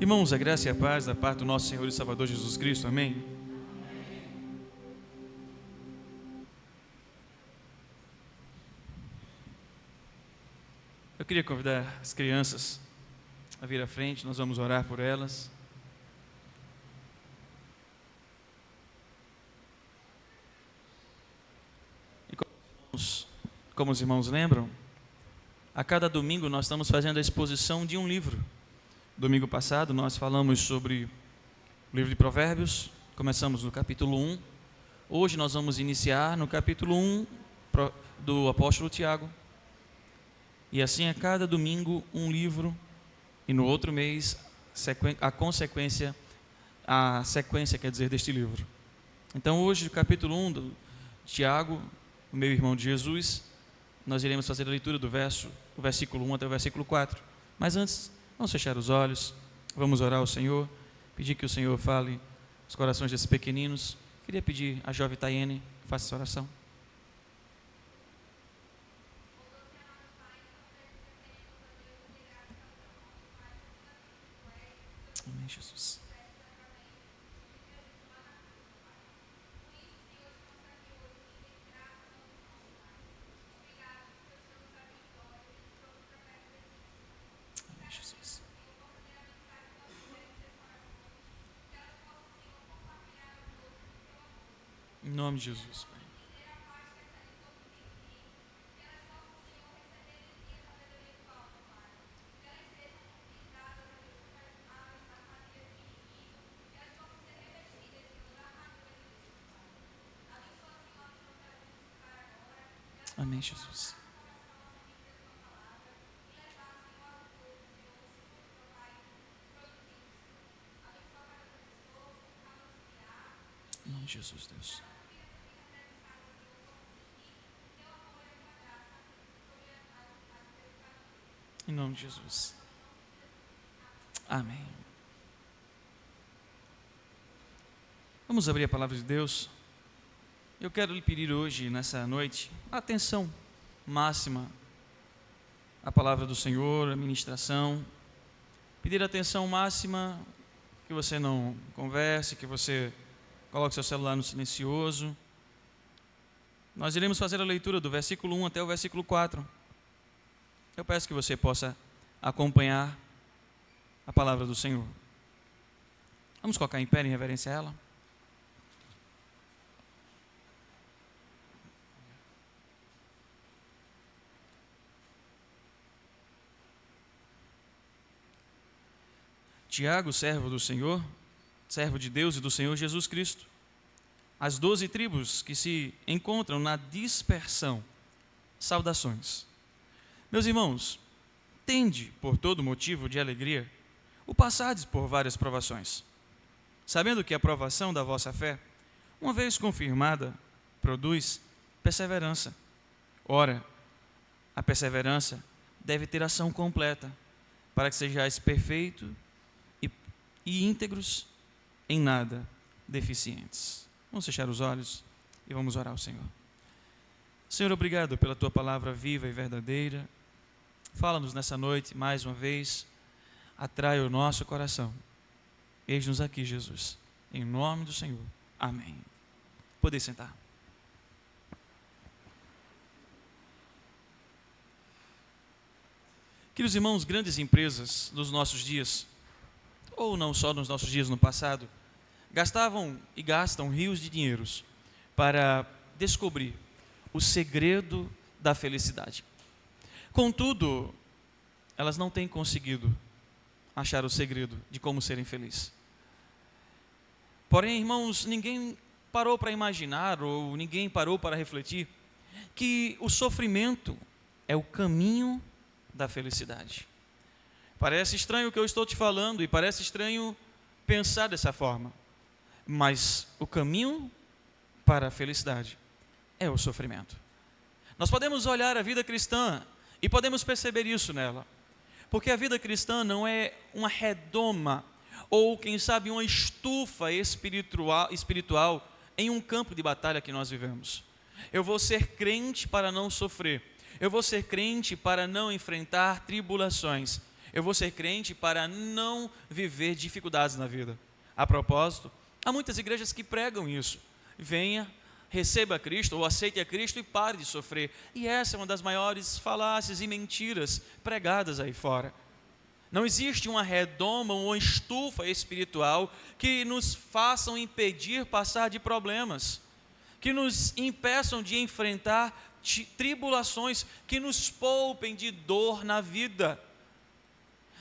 Irmãos, a graça e a paz da parte do nosso Senhor e Salvador Jesus Cristo, amém? Eu queria convidar as crianças a vir à frente, nós vamos orar por elas. E como os irmãos lembram, a cada domingo nós estamos fazendo a exposição de um livro. Domingo passado nós falamos sobre o livro de Provérbios, começamos no capítulo 1. Hoje nós vamos iniciar no capítulo 1 do apóstolo Tiago. E assim a cada domingo um livro, e no outro mês a sequência quer dizer deste livro. Então hoje o capítulo 1 do Tiago, o meu irmão de Jesus, nós iremos fazer a leitura do versículo 1 até o versículo 4. Mas antes, vamos fechar os olhos, vamos orar ao Senhor, pedir que o Senhor fale os corações desses pequeninos. Queria pedir a jovem Tayene, faça essa oração. Amém, Jesus. Amém, Jesus. Em nome de Jesus, Pai. Amém, Jesus. Em nome de Jesus, Deus. Em nome de Jesus. Amém. Vamos abrir a palavra de Deus. Eu quero lhe pedir hoje, nessa noite, atenção máxima à palavra do Senhor, à ministração. Pedir atenção máxima, que você não converse, que você coloque seu celular no silencioso. Nós iremos fazer a leitura do versículo 1 até o versículo 4. Eu peço que você possa acompanhar a palavra do Senhor. Vamos colocar em pé em reverência a ela. Tiago, servo do Senhor, servo de Deus e do Senhor Jesus Cristo, as 12 tribos que se encontram na dispersão, saudações. Meus irmãos, tende por todo motivo de alegria o passardes por várias provações, sabendo que a provação da vossa fé, uma vez confirmada, produz perseverança. Ora, a perseverança deve ter ação completa, para que sejais perfeitos e íntegros, em nada deficientes. Vamos fechar os olhos e vamos orar ao Senhor. Senhor, obrigado pela Tua palavra viva e verdadeira. Fala-nos nessa noite mais uma vez, atrai o nosso coração. Eis-nos aqui, Jesus, em nome do Senhor. Amém. Podem sentar. Queridos irmãos, grandes empresas dos nossos dias, ou não só nos nossos dias no passado, gastavam e gastam rios de dinheiros para descobrir o segredo da felicidade. Contudo, elas não têm conseguido achar o segredo de como serem felizes. Porém, irmãos, ninguém parou para imaginar ou ninguém parou para refletir que o sofrimento é o caminho da felicidade. Parece estranho o que eu estou te falando e parece estranho pensar dessa forma, mas o caminho para a felicidade é o sofrimento. Nós podemos olhar a vida cristã e podemos perceber isso nela, porque a vida cristã não é uma redoma ou, quem sabe, uma estufa espiritual em um campo de batalha que nós vivemos. Eu vou ser crente para não sofrer, eu vou ser crente para não enfrentar tribulações, Eu vou ser crente para não viver dificuldades na vida. A propósito, há muitas igrejas que pregam isso. Venha, receba Cristo ou aceite a Cristo e pare de sofrer. E essa é uma das maiores falácias e mentiras pregadas aí fora. Não existe uma redoma ou uma estufa espiritual que nos façam impedir passar de problemas, que nos impeçam de enfrentar tribulações, que nos poupem de dor na vida.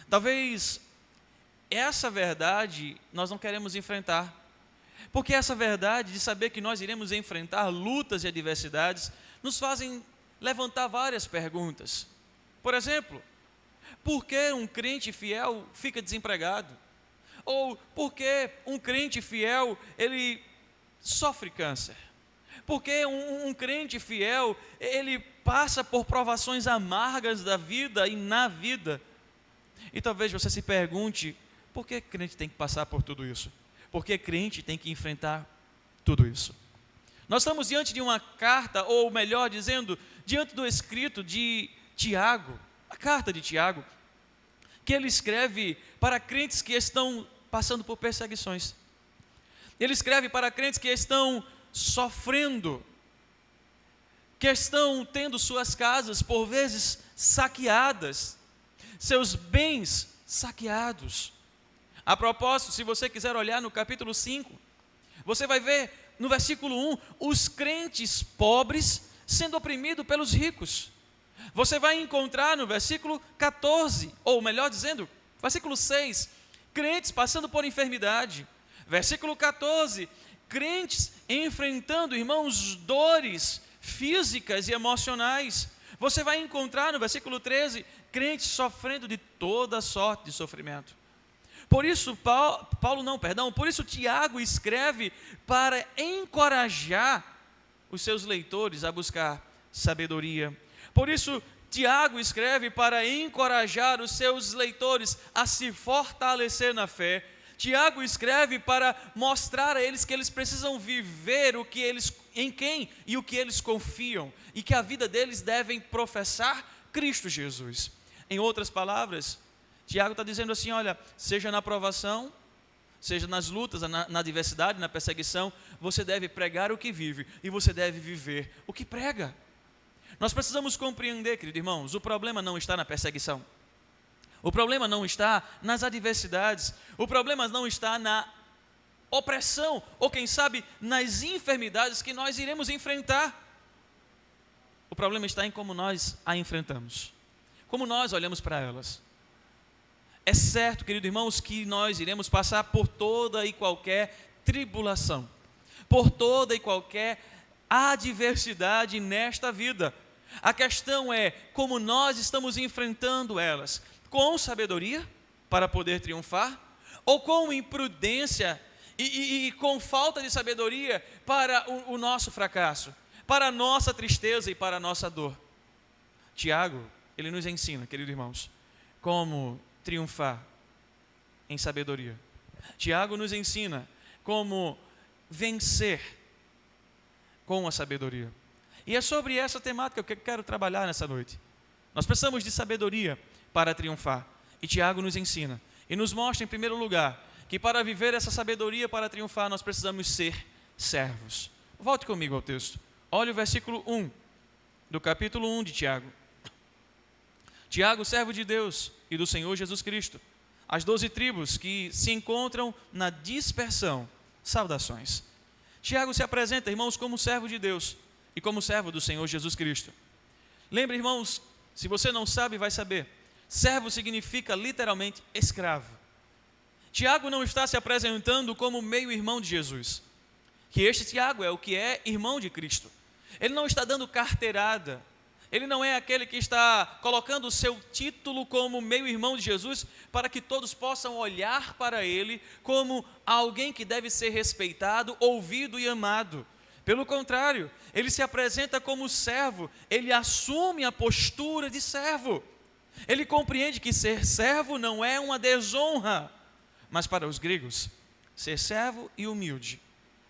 Talvez essa verdade nós não queremos enfrentar, porque essa verdade de saber que nós iremos enfrentar lutas e adversidades nos fazem levantar várias perguntas. Por exemplo, por que um crente fiel fica desempregado? Ou por que um crente fiel, ele sofre câncer? Por que um crente fiel, ele passa por provações amargas da vida e na vida? E talvez você se pergunte, por que crente tem que passar por tudo isso? Por que crente tem que enfrentar tudo isso? Nós estamos diante de uma carta, ou melhor dizendo, diante do escrito de Tiago, a carta de Tiago, que ele escreve para crentes que estão passando por perseguições. Ele escreve para crentes que estão sofrendo, que estão tendo suas casas por vezes saqueadas, seus bens saqueados. A propósito, se você quiser olhar no capítulo 5, você vai ver no versículo 1, os crentes pobres sendo oprimidos pelos ricos. Você vai encontrar no versículo 14, ou melhor dizendo, versículo 6, crentes passando por enfermidade. Versículo 14, crentes enfrentando, irmãos, dores físicas e emocionais. Você vai encontrar no versículo 13, crentes sofrendo de toda sorte de sofrimento. Por isso, por isso Tiago escreve para encorajar os seus leitores a buscar sabedoria. Por isso, Tiago escreve para encorajar os seus leitores a se fortalecer na fé. Tiago escreve para mostrar a eles que eles precisam viver em quem e o que eles confiam, e que a vida deles devem professar Cristo Jesus. Em outras palavras, Tiago está dizendo assim, olha, seja na provação, seja nas lutas, na adversidade, na perseguição, você deve pregar o que vive, e você deve viver o que prega. Nós precisamos compreender, queridos irmãos, o problema não está na perseguição. O problema não está nas adversidades. O problema não está na opressão, ou quem sabe, nas enfermidades que nós iremos enfrentar. O problema está em como nós a enfrentamos, como nós olhamos para elas. É certo, queridos irmãos, que nós iremos passar por toda e qualquer tribulação, por toda e qualquer adversidade nesta vida. A questão é como nós estamos enfrentando elas, com sabedoria para poder triunfar, ou com imprudência e com falta de sabedoria para o nosso fracasso, para a nossa tristeza e para a nossa dor. Tiago, ele nos ensina, queridos irmãos, como triunfar em sabedoria. Tiago nos ensina como vencer com a sabedoria. E é sobre essa temática que eu quero trabalhar nessa noite. Nós precisamos de sabedoria para triunfar. E Tiago nos ensina e nos mostra, em primeiro lugar, que para viver essa sabedoria para triunfar, nós precisamos ser servos. Volte comigo ao texto. Olha o versículo 1 do capítulo 1 de Tiago. Tiago, servo de Deus e do Senhor Jesus Cristo, as 12 tribos que se encontram na dispersão, saudações. Tiago se apresenta, irmãos, como servo de Deus e como servo do Senhor Jesus Cristo. Lembre, irmãos, se você não sabe, vai saber. Servo significa literalmente escravo. Tiago não está se apresentando como meio-irmão de Jesus, que este Tiago é o que é irmão de Cristo. Ele não está dando carteirada, ele não é aquele que está colocando o seu título como meio-irmão de Jesus para que todos possam olhar para ele como alguém que deve ser respeitado, ouvido e amado. Pelo contrário, ele se apresenta como servo, ele assume a postura de servo. Ele compreende que ser servo não é uma desonra, mas para os gregos, ser servo e humilde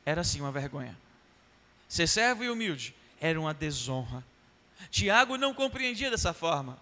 era sim uma vergonha. Ser servo e humilde era uma desonra. Tiago não compreendia dessa forma.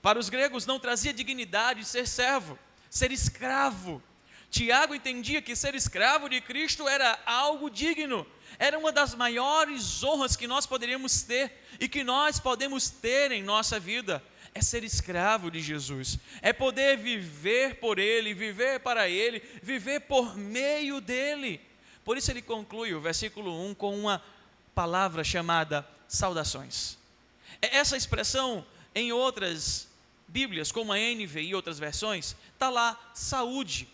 Para os gregos não trazia dignidade ser servo, ser escravo. Tiago entendia que ser escravo de Cristo era algo digno, era uma das maiores honras que nós poderíamos ter e que nós podemos ter em nossa vida. É ser escravo de Jesus, é poder viver por Ele, viver para Ele, viver por meio dEle. Por isso ele conclui o versículo 1 com uma palavra chamada saudações. Essa expressão em outras Bíblias, como a NVI e outras versões, está lá saúde.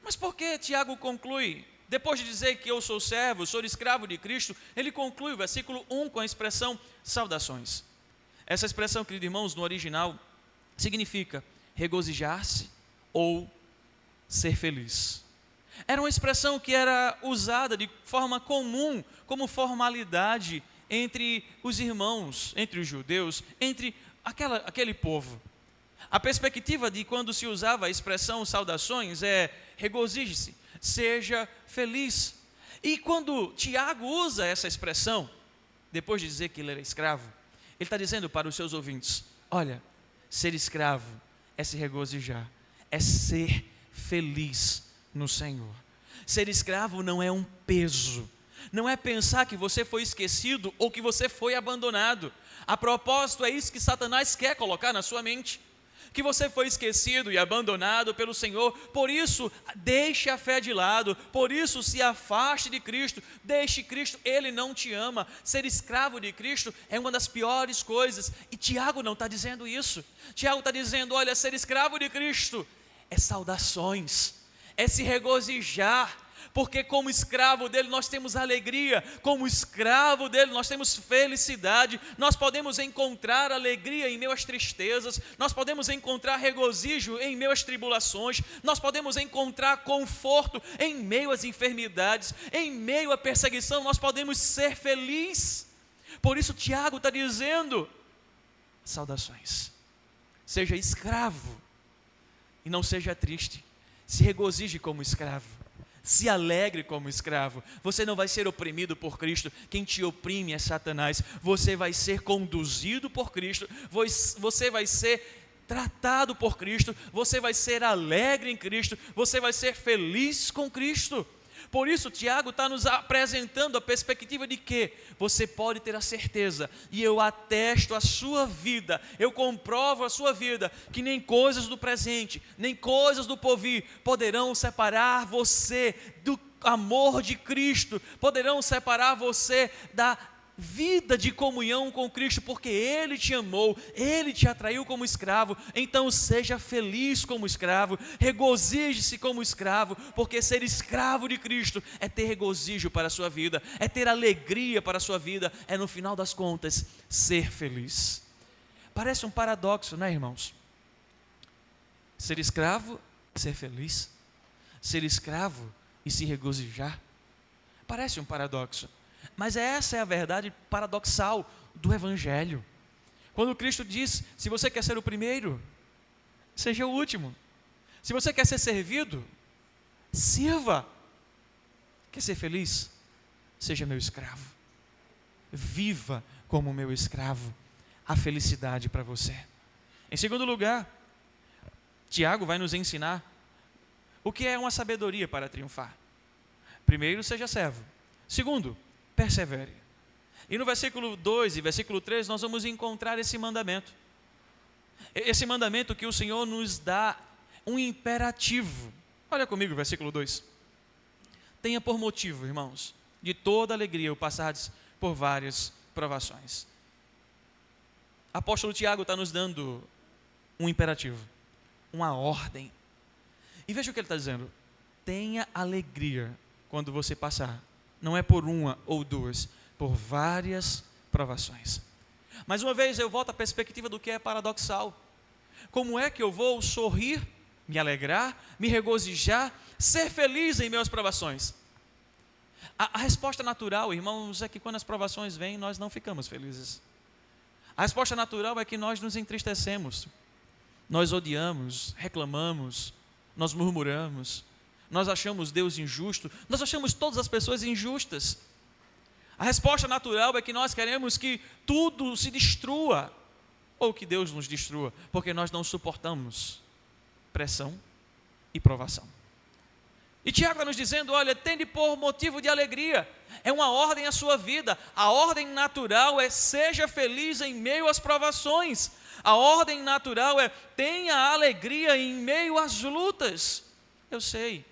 Mas por que Tiago conclui, depois de dizer que eu sou servo, sou escravo de Cristo, ele conclui o versículo 1 com a expressão saudações. Essa expressão, queridos irmãos, no original, significa regozijar-se ou ser feliz. Era uma expressão que era usada de forma comum, como formalidade entre os irmãos, entre os judeus, entre aquele povo. A perspectiva de quando se usava a expressão saudações é regozije-se, seja feliz. E quando Tiago usa essa expressão, depois de dizer que ele era escravo, ele está dizendo para os seus ouvintes: olha, ser escravo é se regozijar, é ser feliz no Senhor. Ser escravo não é um peso, não é pensar que você foi esquecido ou que você foi abandonado. A propósito, é isso que Satanás quer colocar na sua mente, que você foi esquecido e abandonado pelo Senhor. Por isso, deixe a fé de lado, por isso se afaste de Cristo, deixe Cristo, Ele não te ama. Ser escravo de Cristo é uma das piores coisas, e Tiago não está dizendo isso. Tiago está dizendo: olha, ser escravo de Cristo é saudações, é se regozijar, porque como escravo dele nós temos alegria, como escravo dele nós temos felicidade, nós podemos encontrar alegria em meio às tristezas, nós podemos encontrar regozijo em meio às tribulações, nós podemos encontrar conforto em meio às enfermidades, em meio à perseguição, nós podemos ser felizes. Por isso Tiago está dizendo: saudações, seja escravo e não seja triste, se regozije como escravo, se alegre como escravo. Você não vai ser oprimido por Cristo. Quem te oprime é Satanás. Você vai ser conduzido por Cristo, você vai ser tratado por Cristo, você vai ser alegre em Cristo, você vai ser feliz com Cristo. Por isso Tiago está nos apresentando a perspectiva de que você pode ter a certeza, e eu atesto a sua vida, eu comprovo a sua vida, que nem coisas do presente, nem coisas do porvir poderão separar você do amor de Cristo, poderão separar você da vida de comunhão com Cristo, porque Ele te amou, Ele te atraiu como escravo. Então seja feliz como escravo, regozije-se como escravo, porque ser escravo de Cristo é ter regozijo para a sua vida, é ter alegria para a sua vida, é no final das contas ser feliz. Parece um paradoxo, né, irmãos? Ser escravo, ser feliz, ser escravo e se regozijar, parece um paradoxo. Mas essa é a verdade paradoxal do Evangelho. Quando Cristo diz: se você quer ser o primeiro, seja o último. Se você quer ser servido, sirva. Quer ser feliz? Seja meu escravo. Viva como meu escravo. A felicidade para você. Em segundo lugar, Tiago vai nos ensinar o que é uma sabedoria para triunfar. Primeiro, seja servo. Segundo, persevere. E no versículo 2 e versículo 3 nós vamos encontrar esse mandamento. Esse mandamento que o Senhor nos dá um imperativo. Olha comigo o versículo 2. Tenha por motivo, irmãos, de toda alegria o passardes por várias provações. Apóstolo Tiago está nos dando um imperativo, uma ordem. E veja o que ele está dizendo: tenha alegria quando você passar. Não é por uma ou duas, por várias provações. Mais uma vez eu volto à perspectiva do que é paradoxal. Como é que eu vou sorrir, me alegrar, me regozijar, ser feliz em meus provações? A resposta natural, irmãos, é que quando as provações vêm, nós não ficamos felizes. A resposta natural é que nós nos entristecemos, nós odiamos, reclamamos, nós murmuramos, nós achamos Deus injusto, nós achamos todas as pessoas injustas. A resposta natural é que nós queremos que tudo se destrua, ou que Deus nos destrua, porque nós não suportamos pressão e provação. E Tiago está nos dizendo, olha, tende por motivo de alegria, é uma ordem à sua vida. A ordem natural é seja feliz em meio às provações. A ordem natural é tenha alegria em meio às lutas. Eu sei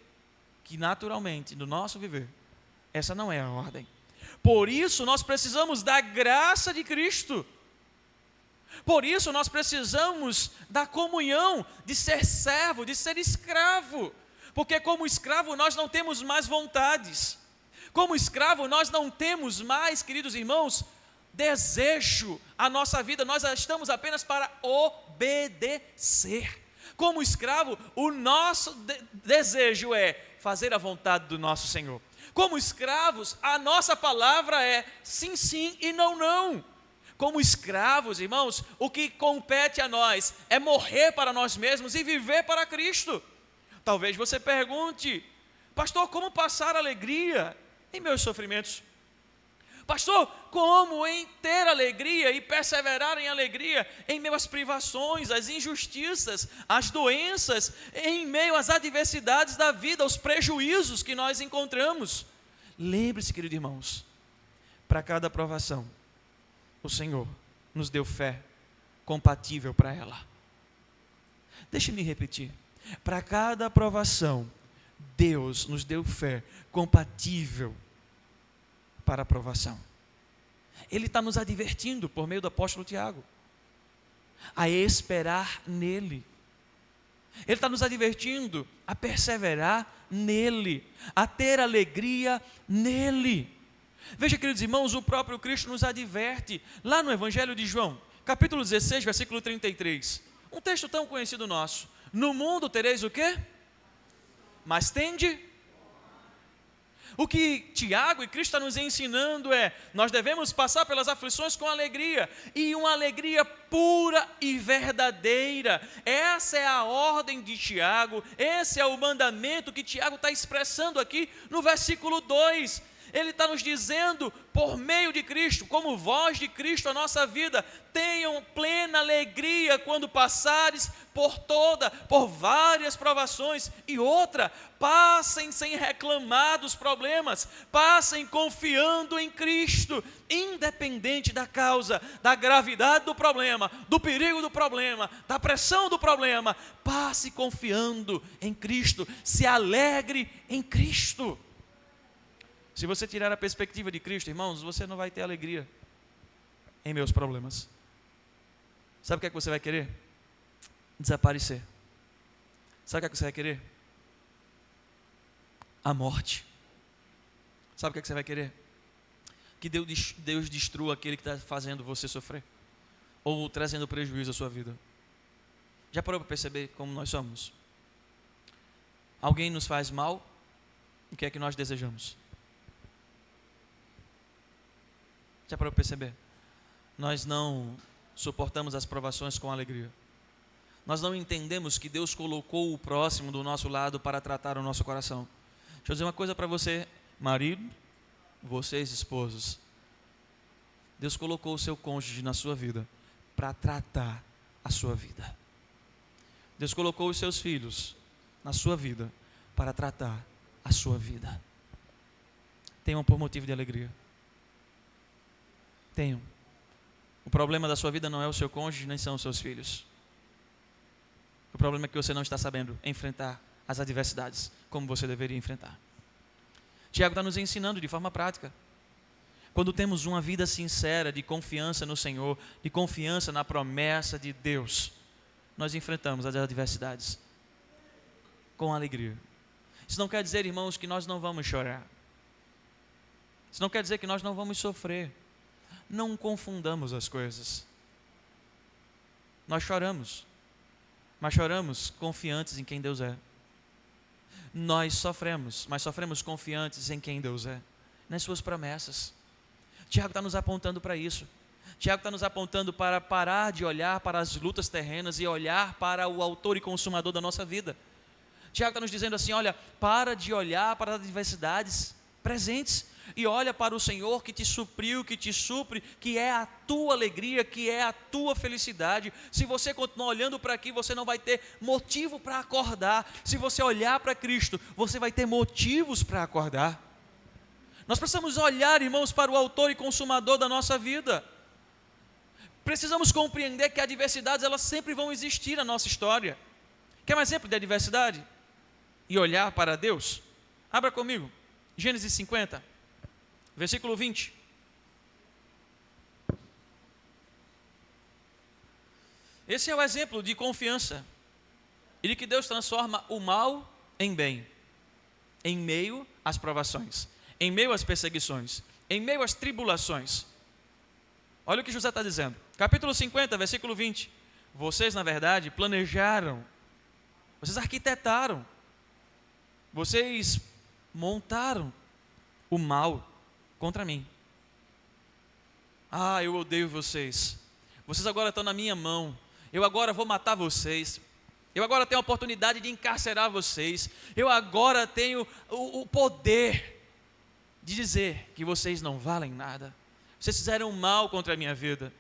que naturalmente, no nosso viver, essa não é a ordem. Por isso nós precisamos da graça de Cristo. Por isso nós precisamos da comunhão, de ser servo, de ser escravo. Porque como escravo nós não temos mais vontades. Como escravo nós não temos mais, queridos irmãos, desejo. A nossa vida, nós estamos apenas para obedecer. Como escravo, o nosso desejo é fazer a vontade do nosso Senhor. Como escravos, a nossa palavra é sim, sim e não, não. Como escravos, irmãos, o que compete a nós é morrer para nós mesmos e viver para Cristo. Talvez você pergunte, pastor, como passar alegria em meus sofrimentos? Pastor, como em ter alegria e perseverar em alegria em meio às privações, às injustiças, às doenças, em meio às adversidades da vida, aos prejuízos que nós encontramos? Lembre-se, queridos irmãos, para cada provação, o Senhor nos deu fé compatível para ela. Deixe-me repetir. Para cada provação, Deus nos deu fé compatível para a provação. Ele está nos advertindo, por meio do apóstolo Tiago, a esperar nele. Ele está nos advertindo a perseverar nele, a ter alegria nele. Veja, queridos irmãos, o próprio Cristo nos adverte, lá no Evangelho de João, capítulo 16, versículo 33. Um texto tão conhecido nosso. No mundo tereis o quê? Mas tende. O que Tiago e Cristo está nos ensinando é, nós devemos passar pelas aflições com alegria, e uma alegria pura e verdadeira. Essa é a ordem de Tiago, esse é o mandamento que Tiago está expressando aqui no versículo 2. Ele está nos dizendo, por meio de Cristo, como voz de Cristo a nossa vida, tenham plena alegria quando passares por várias provações. E outra, passem sem reclamar dos problemas, passem confiando em Cristo, independente da causa, da gravidade do problema, do perigo do problema, da pressão do problema, passe confiando em Cristo, se alegre em Cristo. Se você tirar a perspectiva de Cristo, irmãos, você não vai ter alegria em meus problemas. Sabe o que é que você vai querer? Desaparecer. Sabe o que é que você vai querer? A morte. Sabe o que é que você vai querer? Que Deus destrua aquele que está fazendo você sofrer, ou trazendo prejuízo à sua vida. Já parou para perceber como nós somos? Alguém nos faz mal, o que é que nós desejamos? Já parou para perceber? Nós não suportamos as provações com alegria. Nós não entendemos que Deus colocou o próximo do nosso lado para tratar o nosso coração. Deixa eu dizer uma coisa para você, marido, vocês esposos. Deus colocou o seu cônjuge na sua vida para tratar a sua vida. Deus colocou os seus filhos na sua vida para tratar a sua vida. Tenham por motivo de alegria. Tenham. O problema da sua vida não é o seu cônjuge, nem são os seus filhos. O problema é que você não está sabendo enfrentar as adversidades como você deveria enfrentar. Tiago está nos ensinando de forma prática. Quando temos uma vida sincera de confiança no Senhor, de confiança na promessa de Deus, nós enfrentamos as adversidades com alegria. Isso não quer dizer, irmãos, que nós não vamos chorar. Isso não quer dizer que nós não vamos sofrer. Não confundamos as coisas. Nós choramos, mas choramos confiantes em quem Deus é. Nós sofremos, mas sofremos confiantes em quem Deus é, nas suas promessas. Tiago está nos apontando para isso. Tiago está nos apontando para parar de olhar para as lutas terrenas e olhar para o autor e consumador da nossa vida. Tiago está nos dizendo assim, olha, para de olhar para as adversidades presentes, e olha para o Senhor que te supriu, que te supre, que é a tua alegria, que é a tua felicidade. Se você continuar olhando para aqui, você não vai ter motivo para acordar. Se você olhar para Cristo, você vai ter motivos para acordar. Nós precisamos olhar, irmãos, para o autor e consumador da nossa vida. Precisamos compreender que adversidades, elas sempre vão existir na nossa história. Quer mais exemplo de adversidade? E olhar para Deus? Abra comigo, Gênesis 50, versículo 20. Esse é o exemplo de confiança e de que Deus transforma o mal em bem, em meio às provações, em meio às perseguições, em meio às tribulações. Olha o que José está dizendo, capítulo 50, versículo 20. Vocês, na verdade, planejaram, vocês arquitetaram, vocês montaram o mal contra mim. Ah, eu odeio vocês. Vocês agora estão na minha mão. Eu agora vou matar vocês. Eu agora tenho a oportunidade de encarcerar vocês. Eu agora tenho o poder de dizer que vocês não valem nada. Vocês fizeram mal contra a minha vida.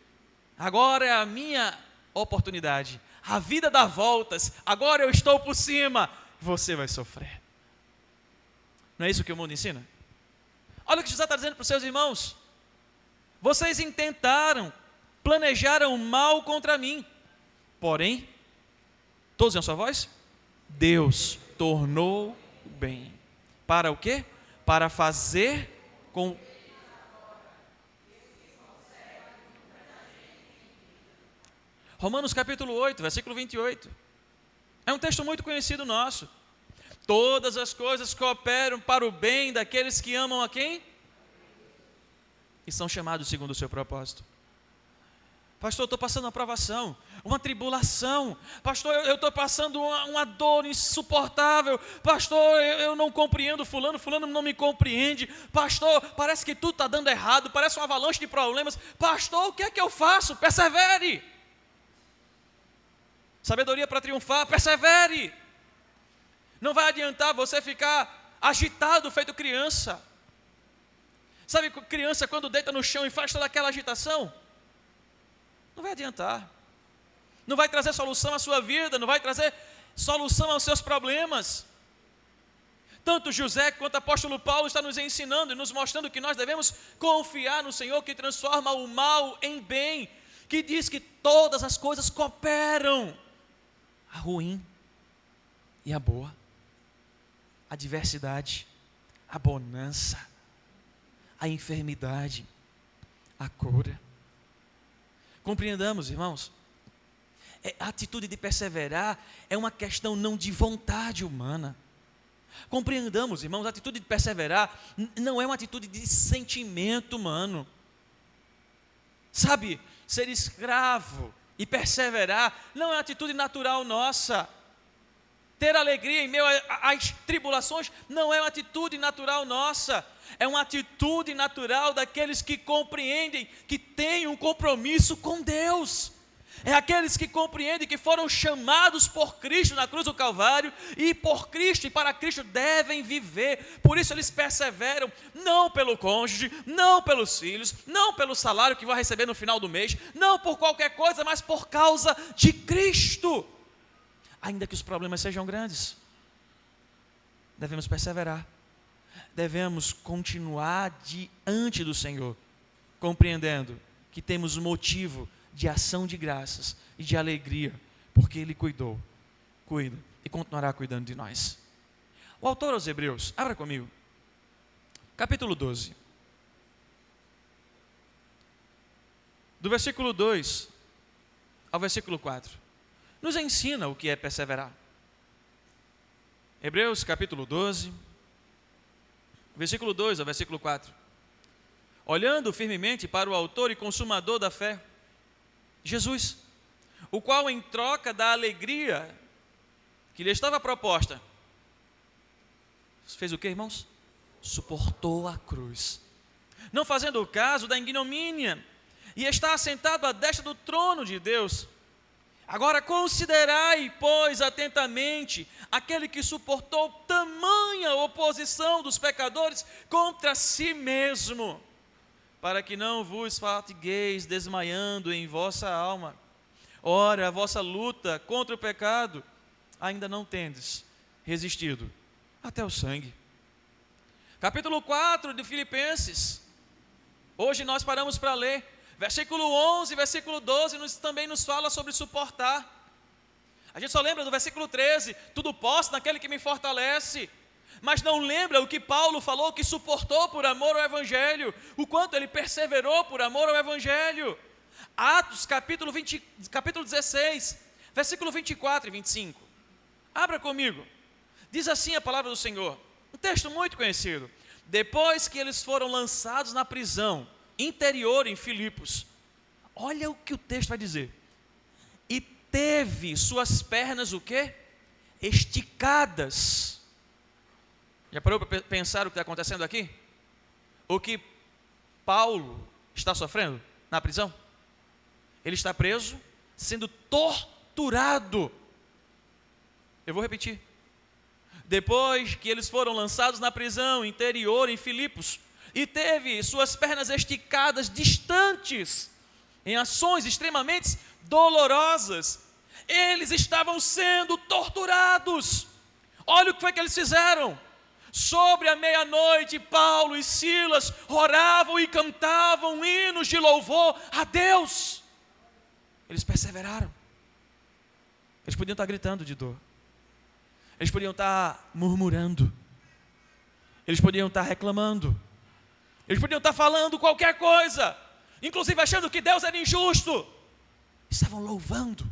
Agora é a minha oportunidade. A vida dá voltas. Agora eu estou por cima. Você vai sofrer. Não é isso que o mundo ensina? Olha o que Jesus está dizendo para os seus irmãos. Vocês intentaram, planejaram mal contra mim. Porém, todos em a sua voz? Deus tornou bem. Para o quê? Para fazer com... Romanos capítulo 8, versículo 28. É um texto muito conhecido nosso. Todas as coisas cooperam para o bem daqueles que amam a quem? E são chamados segundo o seu propósito. Pastor, eu estou passando uma provação, uma tribulação. Pastor, eu estou passando uma dor insuportável. Pastor, eu não compreendo fulano não me compreende. Pastor, parece que tudo está dando errado, parece uma avalanche de problemas. Pastor, o que é que eu faço? Persevere. Sabedoria para triunfar, persevere. Não vai adiantar você ficar agitado feito criança. Sabe criança quando deita no chão e faz toda aquela agitação? Não vai adiantar. Não vai trazer solução à sua vida, não vai trazer solução aos seus problemas. Tanto José quanto o apóstolo Paulo está nos ensinando e nos mostrando que nós devemos confiar no Senhor que transforma o mal em bem, que diz que todas as coisas cooperam, a ruim e a boa, a adversidade, a bonança, a enfermidade, a cura. Compreendamos, irmãos, a atitude de perseverar é uma questão não de vontade humana. Compreendamos, irmãos, a atitude de perseverar não é uma atitude de sentimento humano. Sabe, ser escravo e perseverar não é uma atitude natural nossa. Ter alegria em meio às tribulações não é uma atitude natural nossa. É uma atitude natural daqueles que compreendem que têm um compromisso com Deus. É aqueles que compreendem que foram chamados por Cristo na cruz do Calvário e por Cristo e para Cristo devem viver. Por isso eles perseveram, não pelo cônjuge, não pelos filhos, não pelo salário que vai receber no final do mês, não por qualquer coisa, mas por causa de Cristo. Ainda que os problemas sejam grandes, devemos perseverar. Devemos continuar diante do Senhor, compreendendo que temos motivo de ação de graças e de alegria, porque Ele cuidou, cuida e continuará cuidando de nós. O autor aos Hebreus, abra comigo, capítulo 12, do versículo 2 ao versículo 4, nos ensina o que é perseverar. Hebreus capítulo 12, versículo 2 ao versículo 4. Olhando firmemente para o autor e consumador da fé, Jesus, o qual em troca da alegria que lhe estava proposta, fez o que, irmãos? Suportou a cruz, não fazendo caso da ignomínia, e está assentado à destra do trono de Deus. Agora considerai, pois, atentamente aquele que suportou tamanha ferrenha oposição dos pecadores contra si mesmo, para que não vos fatigueis desmaiando em vossa alma. Ora, a vossa luta contra o pecado ainda não tendes resistido até o sangue. Capítulo 4 de Filipenses. Hoje nós paramos para ler. Versículo 11, versículo 12 também nos fala sobre suportar. A gente só lembra do versículo 13, tudo posso naquele que me fortalece. Mas não lembra o que Paulo falou, que suportou por amor ao Evangelho, o quanto ele perseverou por amor ao Evangelho. Atos capítulo 16, versículo 24 e 25. Abra comigo. Diz assim a palavra do Senhor, um texto muito conhecido. Depois que eles foram lançados na prisão interior em Filipos, olha o que o texto vai dizer. E teve suas pernas o quê? Esticadas. Já parou para pensar o que está acontecendo aqui? O que Paulo está sofrendo na prisão? Ele está preso, sendo torturado. Eu vou repetir. Depois que eles foram lançados na prisão interior em Filipos, e teve suas pernas esticadas distantes, em ações extremamente dolorosas, eles estavam sendo torturados. Olha o que foi que eles fizeram. Sobre a meia-noite, Paulo e Silas oravam e cantavam hinos de louvor a Deus. Eles perseveraram. Eles podiam estar gritando de dor. Eles podiam estar murmurando. Eles podiam estar reclamando. Eles podiam estar falando qualquer coisa, inclusive achando que Deus era injusto. Estavam louvando,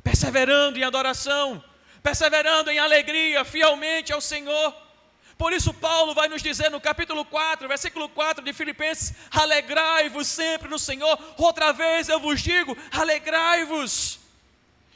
perseverando em adoração, perseverando em alegria, fielmente ao Senhor. Por isso Paulo vai nos dizer no capítulo 4, versículo 4 de Filipenses: alegrai-vos sempre no Senhor. Outra vez eu vos digo, alegrai-vos.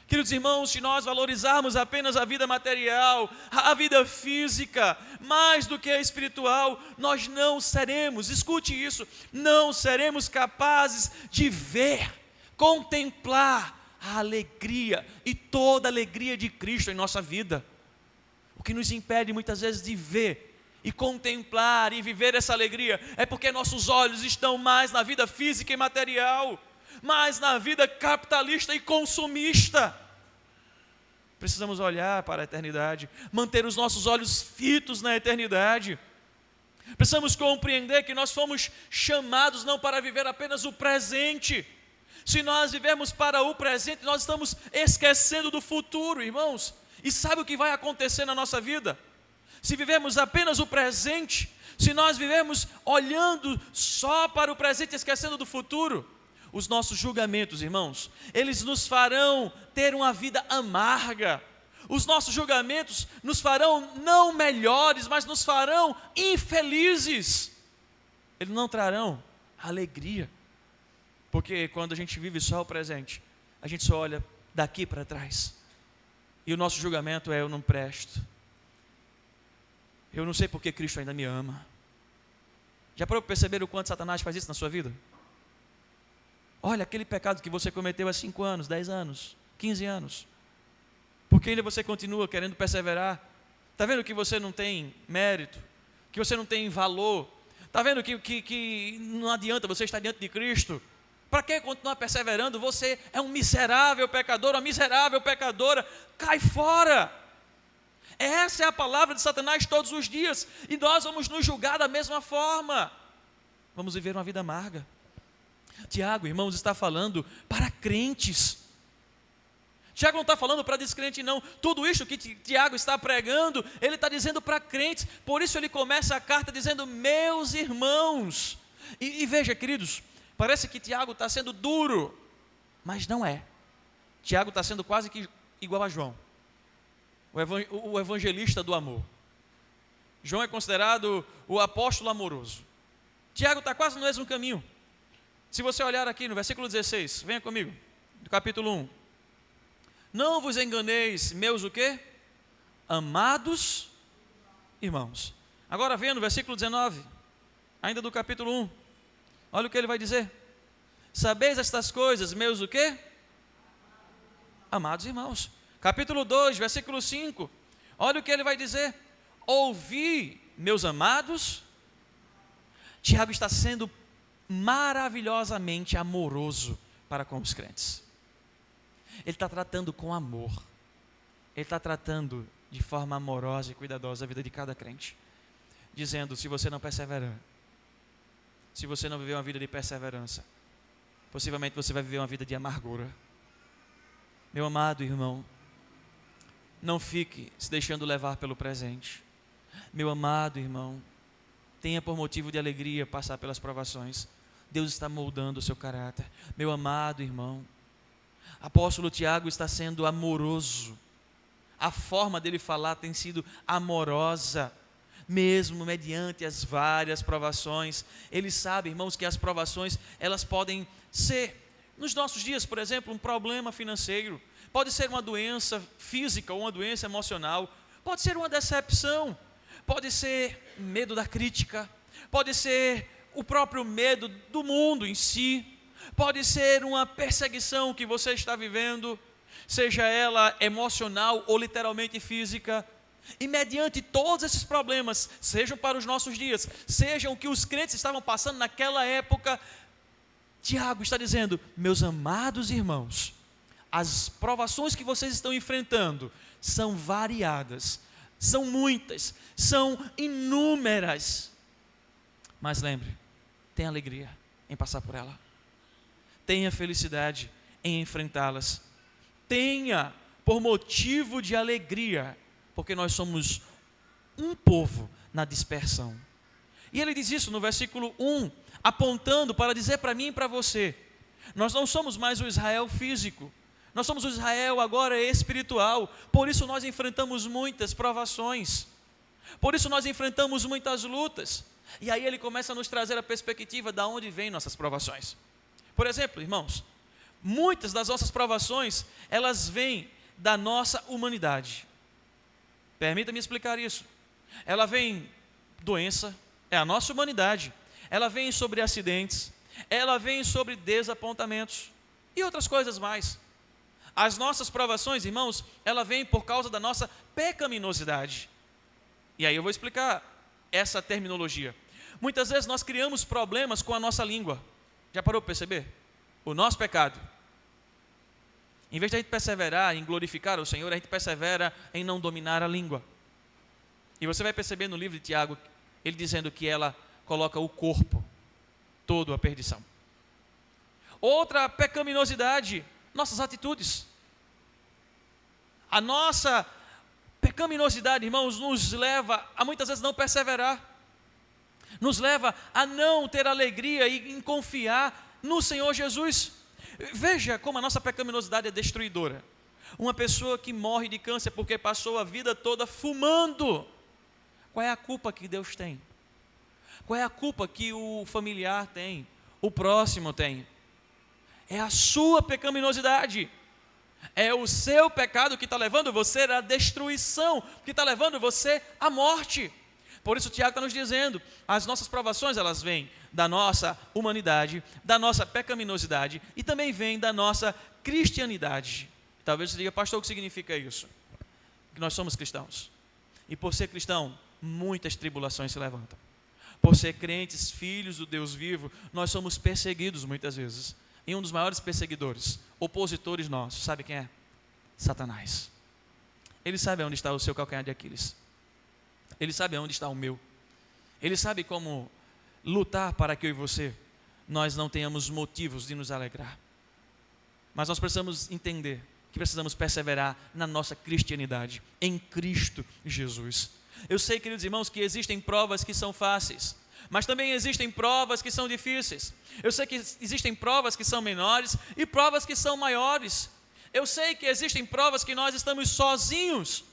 Queridos irmãos, se nós valorizarmos apenas a vida material, a vida física, mais do que a espiritual, nós não seremos, escute isso, não seremos capazes de ver, contemplar a alegria e toda a alegria de Cristo em nossa vida. O que nos impede muitas vezes de ver e contemplar e viver essa alegria é porque nossos olhos estão mais na vida física e material, mas na vida capitalista e consumista. Precisamos olhar para a eternidade, manter os nossos olhos fitos na eternidade. Precisamos compreender que nós fomos chamados não para viver apenas o presente. Se nós vivemos para o presente, nós estamos esquecendo do futuro, irmãos. E sabe o que vai acontecer na nossa vida? Se vivemos apenas o presente, se nós vivemos olhando só para o presente, esquecendo do futuro, os nossos julgamentos, irmãos, eles nos farão ter uma vida amarga. Os nossos julgamentos nos farão não melhores, mas nos farão infelizes. Eles não trarão alegria. Porque quando a gente vive só o presente, a gente só olha daqui para trás. E o nosso julgamento é: eu não presto. Eu não sei porque Cristo ainda me ama. Já parou para perceber o quanto Satanás faz isso na sua vida? Olha, aquele pecado que você cometeu há 5 anos, 10 anos, 15 anos. Por que ainda você continua querendo perseverar? Está vendo que você não tem mérito? Que você não tem valor? Está vendo que não adianta você estar diante de Cristo? Para que continuar perseverando? Você é um miserável pecador, uma miserável pecadora. Cai fora! Essa é a palavra de Satanás todos os dias. E nós vamos nos julgar da mesma forma. Vamos viver uma vida amarga. Tiago, irmãos, está falando para crentes. Tiago não está falando para descrente, não. Tudo isso que Tiago está pregando, ele está dizendo para crentes. Por isso ele começa a carta dizendo: meus irmãos. E veja, queridos, parece que Tiago está sendo duro, mas não é. Tiago está sendo quase que igual a João, o evangelista do amor. João é considerado o apóstolo amoroso. Tiago está quase no mesmo caminho. Se você olhar aqui no versículo 16, venha comigo, do capítulo 1. Não vos enganeis, meus o quê? Amados irmãos. Agora venha no versículo 19, ainda do capítulo 1. Olha o que ele vai dizer. Sabeis estas coisas, meus o quê? Amados irmãos. Capítulo 2, versículo 5. Olha o que ele vai dizer. ouvi, meus amados. Tiago está sendo maravilhosamente amoroso para com os crentes. Ele está tratando com amor. Ele está tratando de forma amorosa e cuidadosa a vida de cada crente. Dizendo, se você não perseverar, se você não viver uma vida de perseverança, possivelmente você vai viver uma vida de amargura. Meu amado irmão, não fique se deixando levar pelo presente. Meu amado irmão, tenha por motivo de alegria passar pelas provações. Deus está moldando o seu caráter. Meu amado irmão, apóstolo Tiago está sendo amoroso. A forma dele falar tem sido amorosa, mesmo mediante as várias provações. Ele sabe, irmãos, que as provações, elas podem ser, nos nossos dias, por exemplo, um problema financeiro, pode ser uma doença física ou uma doença emocional, pode ser uma decepção, pode ser medo da crítica, pode ser o próprio medo do mundo em si, pode ser uma perseguição que você está vivendo, seja ela emocional ou literalmente física. E mediante todos esses problemas, sejam para os nossos dias, sejam o que os crentes estavam passando naquela época, Tiago está dizendo, meus amados irmãos, as provações que vocês estão enfrentando são variadas, são muitas, são inúmeras. Mas lembre, tenha alegria em passar por ela. Tenha felicidade em enfrentá-las. Tenha por motivo de alegria, porque nós somos um povo na dispersão. E ele diz isso no versículo 1, apontando para dizer para mim e para você, nós não somos mais o Israel físico, nós somos o Israel agora espiritual, por isso nós enfrentamos muitas provações, por isso nós enfrentamos muitas lutas. E aí ele começa a nos trazer a perspectiva de onde vêm nossas provações. Por exemplo, irmãos, muitas das nossas provações, elas vêm da nossa humanidade. Permita-me explicar isso. Ela vem doença, é a nossa humanidade. Ela vem sobre acidentes, ela vem sobre desapontamentos e outras coisas mais. As nossas provações, irmãos, ela vem por causa da nossa pecaminosidade. E aí eu vou explicar essa terminologia. Muitas vezes nós criamos problemas com a nossa língua. Já parou para perceber? O nosso pecado. Em vez de a gente perseverar em glorificar o Senhor, a gente persevera em não dominar a língua. E você vai perceber no livro de Tiago, ele dizendo que ela coloca o corpo todo à perdição. Outra pecaminosidade, nossas atitudes. A nossa pecaminosidade, irmãos, nos leva a muitas vezes não perseverar. Nos leva a não ter alegria e em confiar no Senhor Jesus. Veja como a nossa pecaminosidade é destruidora. Uma pessoa que morre de câncer porque passou a vida toda fumando. Qual é a culpa que Deus tem? Qual é a culpa que o familiar tem? O próximo tem? É a sua pecaminosidade. É o seu pecado que está levando você à destruição, que está levando você à morte. Por isso Tiago está nos dizendo, as nossas provações elas vêm da nossa humanidade, da nossa pecaminosidade e também vêm da nossa cristianidade. Talvez você diga, pastor, o que significa isso? Que nós somos cristãos. E por ser cristão, muitas tribulações se levantam. Por ser crentes, filhos do Deus vivo, nós somos perseguidos muitas vezes. E um dos maiores perseguidores, opositores nossos, sabe quem é? Satanás. Ele sabe onde está o seu calcanhar de Aquiles. Ele sabe onde está o meu. Ele sabe como lutar para que eu e você, nós não tenhamos motivos de nos alegrar. Mas nós precisamos entender que precisamos perseverar na nossa cristianidade, em Cristo Jesus. Eu sei, queridos irmãos, que existem provas que são fáceis, mas também existem provas que são difíceis. Eu sei que existem provas que são menores e provas que são maiores. Eu sei que existem provas que nós estamos sozinhos,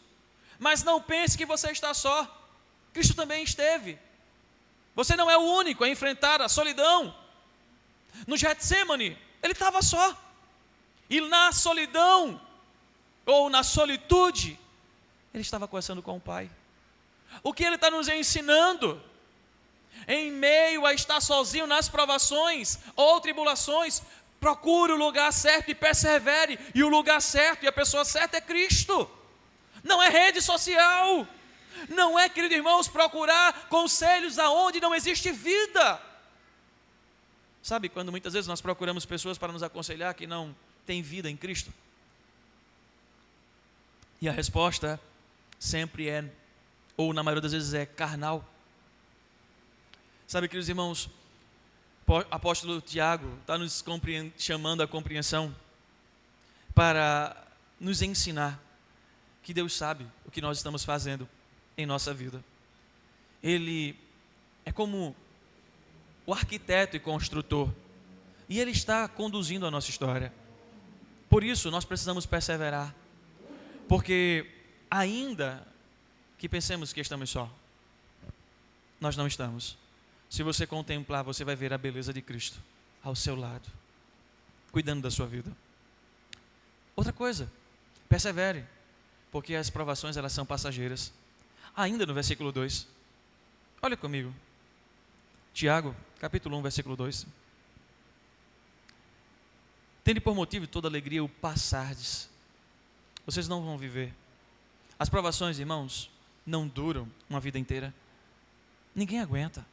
mas não pense que você está só. Cristo também esteve. Você não é o único a enfrentar a solidão. No Getsemane, ele estava só. E na solidão, ou na solitude, ele estava conversando com o Pai. O que ele está nos ensinando? Em meio a estar sozinho nas provações ou tribulações, procure o lugar certo e persevere. E o lugar certo e a pessoa certa é Cristo. Não é rede social, Não é, queridos irmãos, procurar conselhos aonde não existe vida. Sabe, quando muitas vezes nós procuramos pessoas para nos aconselhar que não têm vida em Cristo? E a resposta sempre é, ou na maioria das vezes é, carnal. Sabe, queridos irmãos, o apóstolo Tiago está nos chamando à compreensão para nos ensinar que Deus sabe o que nós estamos fazendo em nossa vida. Ele é como o arquiteto e construtor, e Ele está conduzindo a nossa história. Por isso nós precisamos perseverar, porque ainda que pensemos que estamos só, nós não estamos. Se você contemplar, você vai ver a beleza de Cristo ao seu lado, cuidando da sua vida. Outra coisa, persevere, porque as provações elas são passageiras. Ainda no versículo 2, olha comigo, Tiago, capítulo 1, versículo 2. Tende por motivo toda alegria o passardes. Vocês não vão viver. As provações, irmãos, não duram uma vida inteira. Ninguém aguenta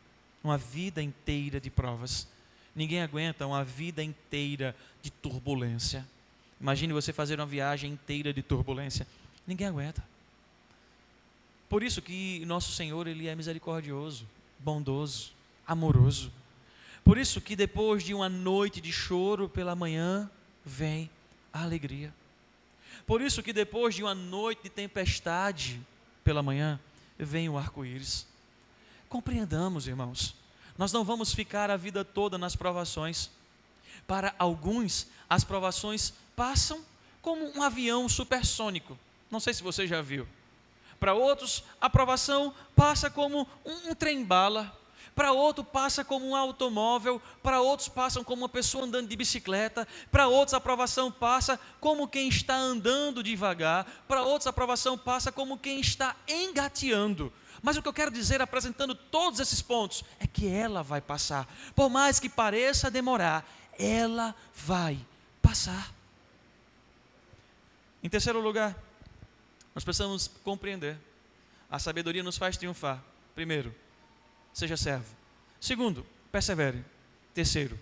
uma vida inteira de provas. Ninguém aguenta uma vida inteira de turbulência. Imagine você fazer uma viagem inteira de turbulência. Ninguém aguenta. Por isso que nosso Senhor, Ele é misericordioso, bondoso, amoroso. Por isso que depois de uma noite de choro pela manhã, vem a alegria. Por isso que depois de uma noite de tempestade pela manhã, vem o arco-íris. Compreendamos, irmãos, nós não vamos ficar a vida toda nas provações. Para alguns, as provações passam como um avião supersônico. Não sei se você já viu. Para outros, a provação passa como um trem-bala. Para outro passa como um automóvel, para outros passam como uma pessoa andando de bicicleta, para outros a provação passa como quem está andando devagar, para outros a provação passa como quem está engateando. Mas o que eu quero dizer, apresentando todos esses pontos, é que ela vai passar. Por mais que pareça demorar, ela vai passar. Em terceiro lugar, nós precisamos compreender. A sabedoria nos faz triunfar. Primeiro, seja servo. Segundo, persevere. Terceiro,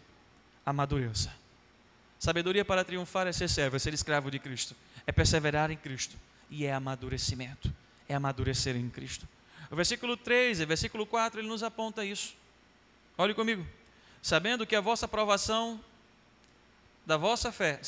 amadureça. Sabedoria para triunfar é ser servo, é ser escravo de Cristo. É perseverar em Cristo. E é amadurecimento. É amadurecer em Cristo. O versículo 3 e versículo 4, ele nos aponta isso. Olhe comigo. Sabendo que a aprovação da vossa fé,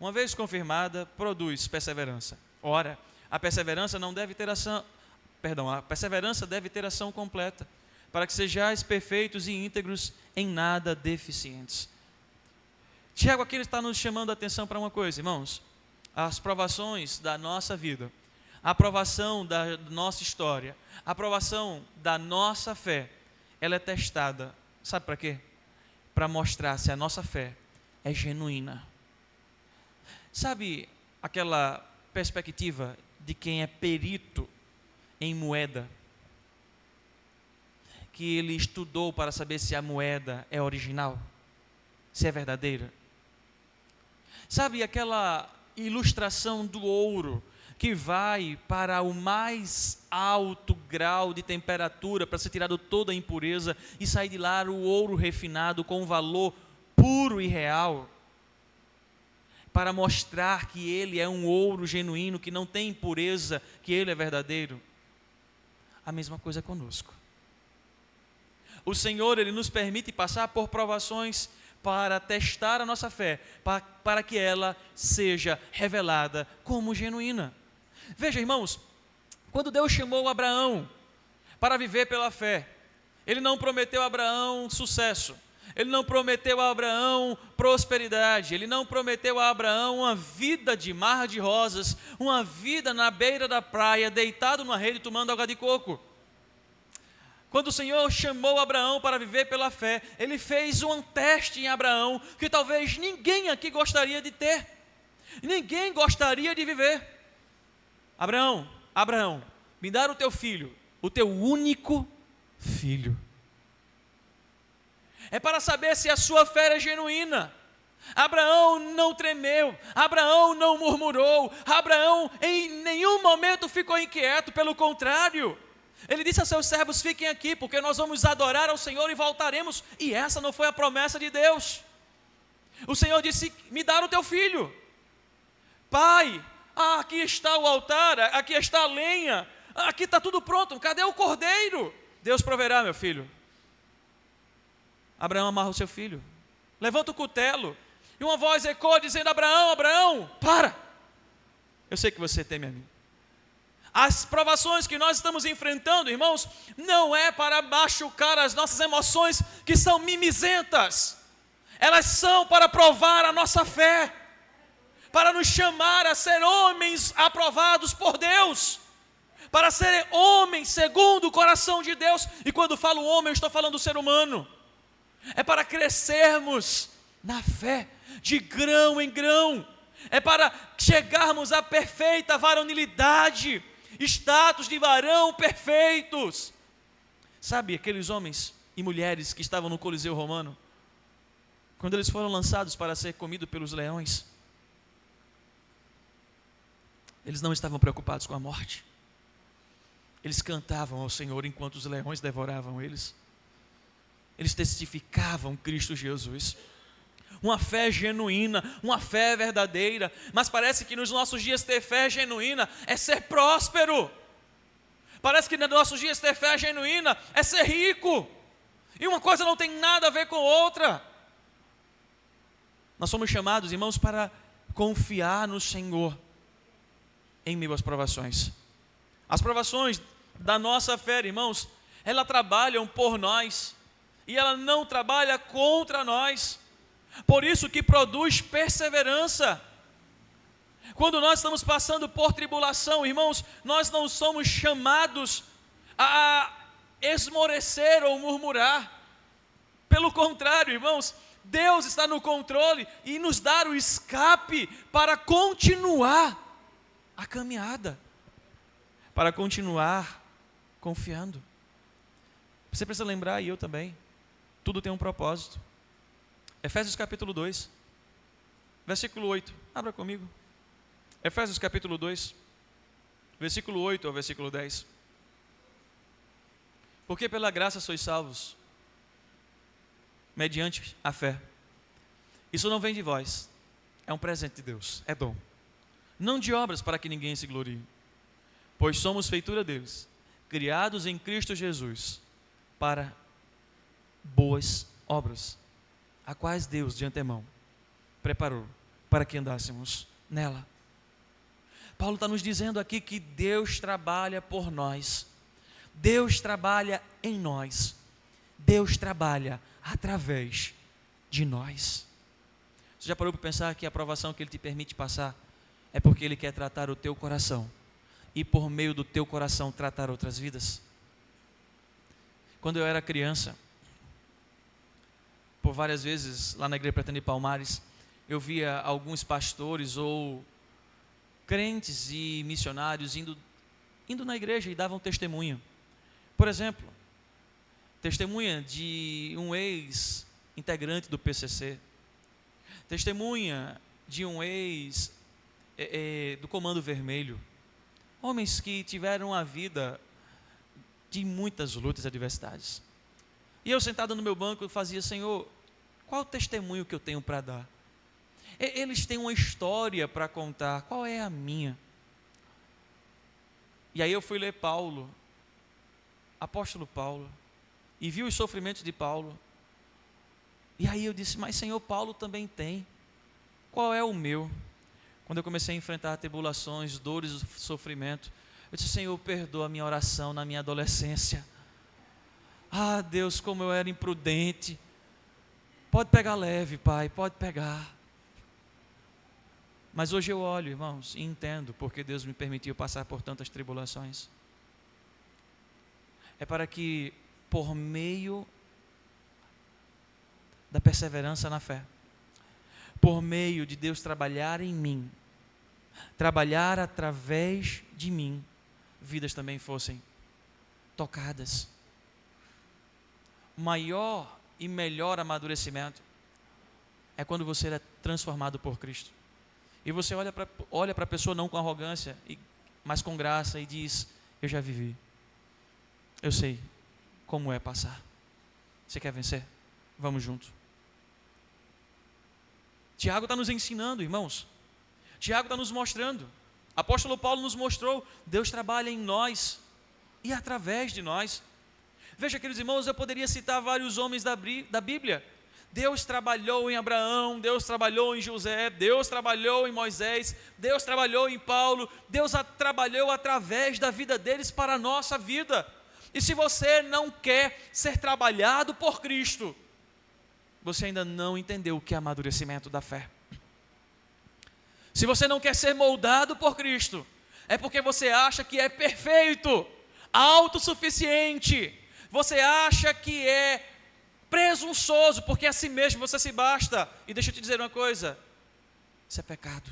uma vez confirmada, produz perseverança. Ora, a perseverança deve ter ação completa, para que sejais perfeitos e íntegros, em nada deficientes. Tiago aqui está nos chamando a atenção para uma coisa, irmãos. As provações da nossa vida, a aprovação da nossa história, a aprovação da nossa fé, ela é testada, sabe para quê? Para mostrar se a nossa fé é genuína. Sabe aquela perspectiva de quem é perito em moeda, que ele estudou para saber se a moeda é original, se é verdadeira? Sabe aquela ilustração do ouro, que vai para o mais alto grau de temperatura para ser tirado toda a impureza e sair de lá o ouro refinado com um valor puro e real, para mostrar que ele é um ouro genuíno, que não tem impureza, que ele é verdadeiro? A mesma coisa conosco. O Senhor, Ele nos permite passar por provações para testar a nossa fé, para que ela seja revelada como genuína. Veja, irmãos, quando Deus chamou Abraão para viver pela fé, Ele não prometeu a Abraão sucesso, Ele não prometeu a Abraão prosperidade, Ele não prometeu a Abraão uma vida de mar de rosas, uma vida na beira da praia, deitado numa rede tomando água de coco. Quando o Senhor chamou Abraão para viver pela fé, Ele fez um teste em Abraão que talvez ninguém aqui gostaria de ter, ninguém gostaria de viver. Abraão, me dá o teu filho, o teu único filho. É para saber se a sua fé é genuína. Abraão não tremeu, Abraão não murmurou, Abraão em nenhum momento ficou inquieto, pelo contrário, ele disse a seus servos: fiquem aqui, porque nós vamos adorar ao Senhor e voltaremos. E essa não foi a promessa de Deus. O Senhor disse: me dá o teu filho. Pai, aqui está o altar, aqui está a lenha, aqui está tudo pronto, cadê o cordeiro? Deus proverá, meu filho. Abraão amarra o seu filho, levanta o cutelo, e uma voz ecoa dizendo: Abraão, Abraão, para, eu sei que você teme a mim. As provações que nós estamos enfrentando, irmãos, não é para machucar as nossas emoções, que são mimizentas. Elas são para provar a nossa fé, para nos chamar a ser homens aprovados por Deus, para ser homens segundo o coração de Deus. E quando falo homem, eu estou falando do ser humano. É para crescermos na fé, de grão em grão. É para chegarmos à perfeita varonilidade, status de varão perfeitos. Sabe aqueles homens e mulheres que estavam no Coliseu Romano, quando eles foram lançados para ser comidos pelos leões, eles não estavam preocupados com a morte. Eles cantavam ao Senhor enquanto os leões devoravam eles. Eles testificavam Cristo Jesus. Uma fé genuína, uma fé verdadeira. Mas parece que nos nossos dias ter fé genuína é ser próspero. Parece que nos nossos dias ter fé genuína é ser rico. E uma coisa não tem nada a ver com outra. Nós somos chamados, irmãos, para confiar no Senhor em meio às provações. As provações da nossa fé, irmãos, elas trabalham por nós e ela não trabalha contra nós. Por isso que produz perseverança. Quando nós estamos passando por tribulação, irmãos, nós não somos chamados a esmorecer ou murmurar. Pelo contrário, irmãos, Deus está no controle e nos dá o escape para continuar a caminhada, para continuar confiando. Você precisa lembrar, e eu também, tudo tem um propósito. Efésios capítulo 2, versículo 8, abra comigo. Efésios capítulo 2, versículo 8 ao versículo 10. Porque pela graça sois salvos, mediante a fé. Isso não vem de vós, é um presente de Deus, é dom. Não de obras para que ninguém se glorie, pois somos feitura deles, criados em Cristo Jesus, para boas obras, a quais Deus de antemão preparou para que andássemos nela. Paulo está nos dizendo aqui que Deus trabalha por nós, Deus trabalha em nós, Deus trabalha através de nós. Você já parou para pensar que a aprovação que Ele te permite passar é porque Ele quer tratar o teu coração e por meio do teu coração tratar outras vidas? Quando eu era criança, por várias vezes lá na Igreja Pretendente de Palmares, eu via alguns pastores ou crentes e missionários indo na igreja e davam testemunho. Por exemplo, testemunha de um ex-integrante do PCC, testemunha de um ex do Comando Vermelho, homens que tiveram a vida de muitas lutas e adversidades. E eu sentado no meu banco, eu fazia: Senhor, qual o testemunho que eu tenho para dar? Eles têm uma história para contar, qual é a minha? E aí eu fui ler Paulo, apóstolo Paulo, e vi os sofrimentos de Paulo. E aí eu disse: mas Senhor, Paulo também tem, qual é o meu? Quando eu comecei a enfrentar tribulações, dores, sofrimento, eu disse: Senhor, perdoa a minha oração na minha adolescência. Ah, Deus, como eu era imprudente. Pode pegar leve, Pai, pode pegar. Mas hoje eu olho, irmãos, e entendo porque Deus me permitiu passar por tantas tribulações. É para que, por meio da perseverança na fé, por meio de Deus trabalhar em mim, trabalhar através de mim, vidas também fossem tocadas. Maior e melhor amadurecimento é quando você é transformado por Cristo. E você olha para a pessoa não com arrogância, mas com graça e diz: eu já vivi. Eu sei como é passar. Você quer vencer? Vamos junto. Tiago está nos ensinando, irmãos. Tiago está nos mostrando. Apóstolo Paulo nos mostrou: Deus trabalha em nós e através de nós. Veja, queridos irmãos, eu poderia citar vários homens da Bíblia. Deus trabalhou em Abraão, Deus trabalhou em José, Deus trabalhou em Moisés, Deus trabalhou em Paulo, Deus trabalhou através da vida deles para a nossa vida. E se você não quer ser trabalhado por Cristo, você ainda não entendeu o que é amadurecimento da fé. Se você não quer ser moldado por Cristo, é porque você acha que é perfeito, autossuficiente, você acha que é presunçoso, porque a si mesmo você se basta. E deixa eu te dizer uma coisa: isso é pecado.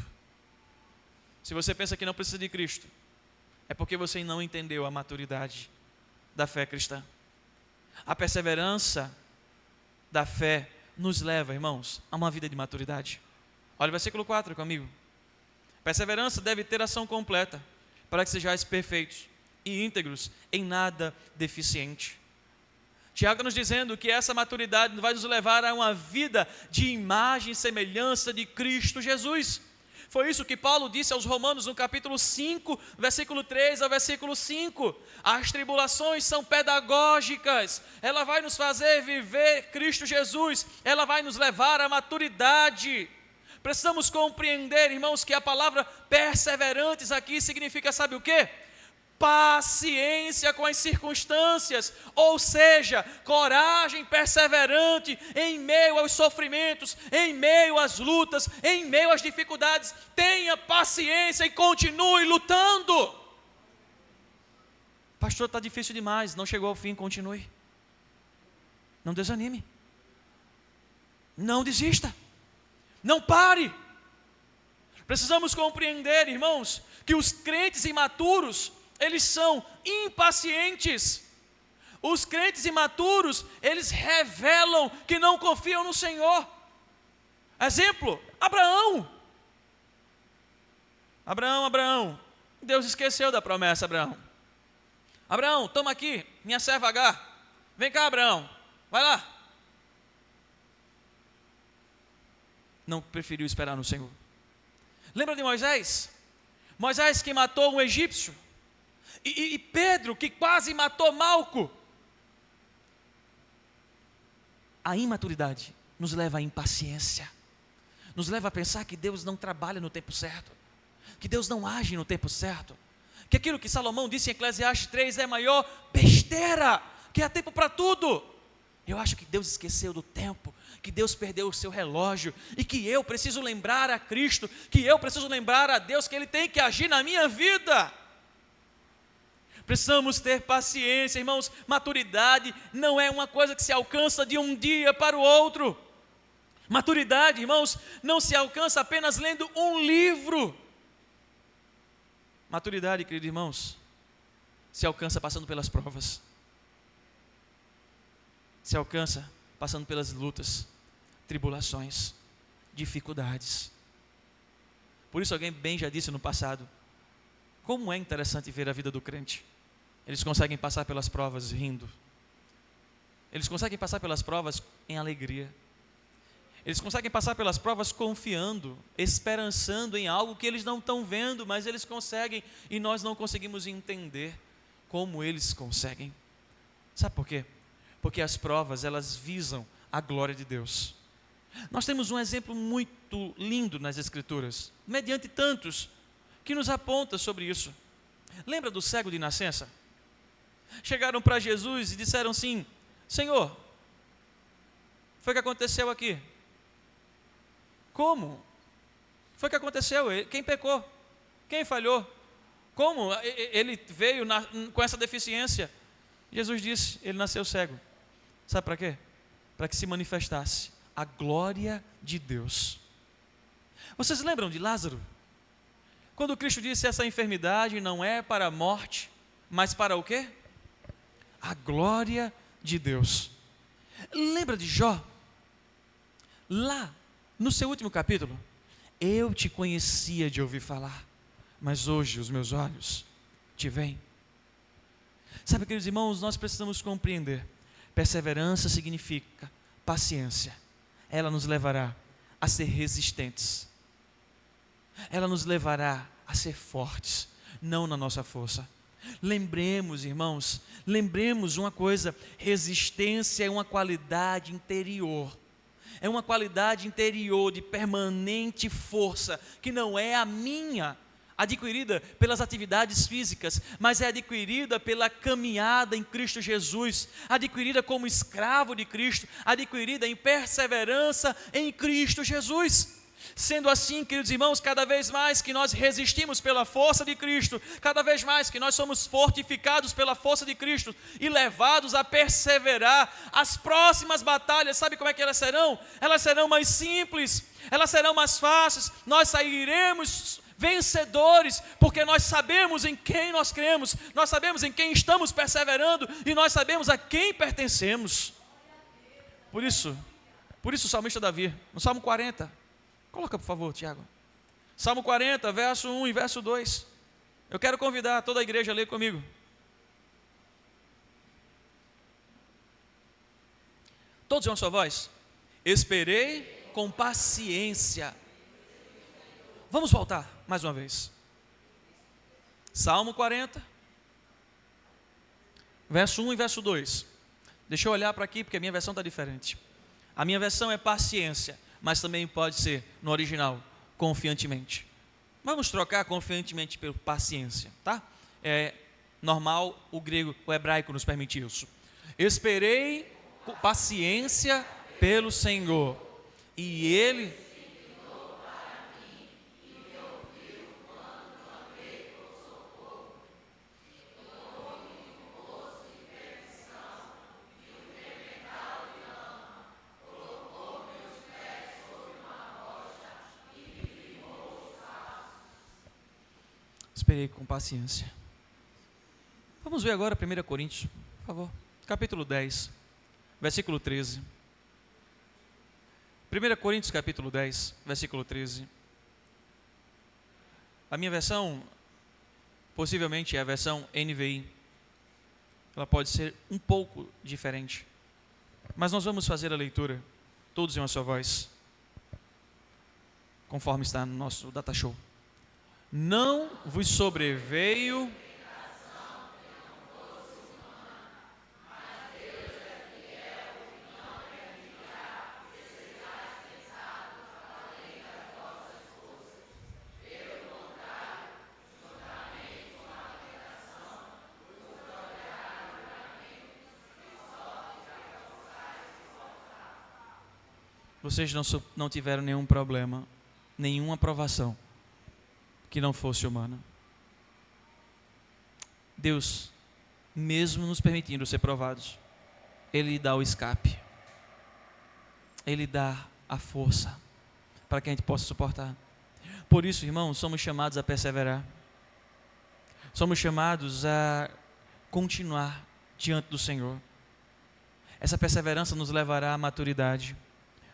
Se você pensa que não precisa de Cristo, é porque você não entendeu a maturidade da fé cristã. A perseverança da fé nos leva, irmãos, a uma vida de maturidade. Olha o versículo 4 comigo. Perseverança deve ter ação completa, para que sejais perfeitos e íntegros, em nada deficiente. Tiago nos dizendo que essa maturidade vai nos levar a uma vida de imagem e semelhança de Cristo Jesus. Foi isso que Paulo disse aos Romanos no capítulo 5, versículo 3 ao versículo 5. As tribulações são pedagógicas, ela vai nos fazer viver Cristo Jesus, ela vai nos levar à maturidade. Precisamos compreender, irmãos, que a palavra perseverantes aqui significa, sabe o quê? Paciência com as circunstâncias, ou seja, coragem perseverante em meio aos sofrimentos, em meio às lutas, em meio às dificuldades. Tenha paciência e continue lutando. Pastor, está difícil demais, não chegou ao fim, continue. Não desanime, não desista, não pare. Precisamos compreender, irmãos, que os crentes imaturos, eles são impacientes. Os crentes imaturos, eles revelam que não confiam no Senhor. Exemplo, Abraão. Abraão, Deus esqueceu da promessa, Abraão. Abraão, toma aqui, minha serva Agar. Vem cá, Abraão, vai lá. Não preferiu esperar no Senhor. Lembra de Moisés? Moisés que matou um egípcio. E Pedro que quase matou Malco. A imaturidade nos leva à impaciência, nos leva a pensar que Deus não trabalha no tempo certo, que Deus não age no tempo certo, que aquilo que Salomão disse em Eclesiastes 3 é a maior besteira, que há tempo para tudo. Eu acho que Deus esqueceu do tempo, que Deus perdeu o seu relógio, e que eu preciso lembrar a Cristo, que eu preciso lembrar a Deus que Ele tem que agir na minha vida. Precisamos ter paciência, irmãos. Maturidade não é uma coisa que se alcança de um dia para o outro. Maturidade, irmãos, não se alcança apenas lendo um livro. Maturidade, queridos irmãos, se alcança passando pelas provas. Se alcança passando pelas lutas, tribulações, dificuldades. Por isso alguém bem já disse no passado: como é interessante ver a vida do crente. Eles conseguem passar pelas provas rindo. Eles conseguem passar pelas provas em alegria. Eles conseguem passar pelas provas confiando, esperançando em algo que eles não estão vendo, mas eles conseguem, e nós não conseguimos entender como eles conseguem. Sabe por quê? Porque as provas, elas visam a glória de Deus. Nós temos um exemplo muito lindo nas Escrituras, mediante tantos, que nos aponta sobre isso. Lembra do cego de nascença? Chegaram para Jesus e disseram assim: Senhor, foi o que aconteceu aqui? Como? Foi o que aconteceu? Quem pecou? Quem falhou? Como ele veio com essa deficiência? Jesus disse: ele nasceu cego. Sabe para quê? Para que se manifestasse a glória de Deus. Vocês lembram de Lázaro? Quando Cristo disse: essa enfermidade não é para a morte, mas para o quê? A glória de Deus. Lembra de Jó? Lá No seu último capítulo, eu te conhecia de ouvir falar, mas hoje os meus olhos te veem. Sabe, queridos irmãos, nós precisamos compreender. Perseverança significa paciência. Ela nos levará a ser resistentes. Ela nos levará a ser fortes, não na nossa força. Lembremos, irmãos, lembremos uma coisa: resistência é uma qualidade interior. É uma qualidade interior de permanente força, que não é a minha, adquirida pelas atividades físicas, mas é adquirida pela caminhada em Cristo Jesus, adquirida como escravo de Cristo, adquirida em perseverança em Cristo Jesus. Sendo assim, queridos irmãos, cada vez mais que nós resistimos pela força de Cristo, cada vez mais que nós somos fortificados pela força de Cristo e levados a perseverar, as próximas batalhas, sabe como é que elas serão? Elas serão mais simples, elas serão mais fáceis, nós sairemos vencedores, porque nós sabemos em quem nós cremos, nós sabemos em quem estamos perseverando e nós sabemos a quem pertencemos. Por isso o salmista Davi, no Salmo 40, coloca por favor, Tiago, Salmo 40, verso 1 e verso 2, eu quero convidar toda a igreja a ler comigo. Todos em uma só voz. Esperei com paciência. Vamos voltar mais uma vez. Salmo 40, verso 1 e verso 2. Deixa eu olhar para aqui, porque a minha versão está diferente. A minha versão é paciência, mas também pode ser, no original, confiantemente. Vamos trocar confiantemente por paciência, tá? É normal, o grego, o hebraico nos permite isso. Esperei com paciência pelo Senhor, e Ele... Esperei com paciência. Vamos ver agora 1 Coríntios, por favor, capítulo 10, versículo 13. 1 Coríntios capítulo 10, versículo 13. A minha versão, possivelmente é a versão NVI. Ela pode ser um pouco diferente, mas nós vamos fazer a leitura, todos em uma só voz, conforme está no nosso data show. Não vos sobreveio vocês não tiveram nenhum problema, nenhuma provação que não fosse humana. Deus, mesmo nos permitindo ser provados, Ele dá o escape, Ele dá a força para que a gente possa suportar. Por isso, irmãos, somos chamados a perseverar, somos chamados a continuar diante do Senhor. Essa perseverança nos levará à maturidade,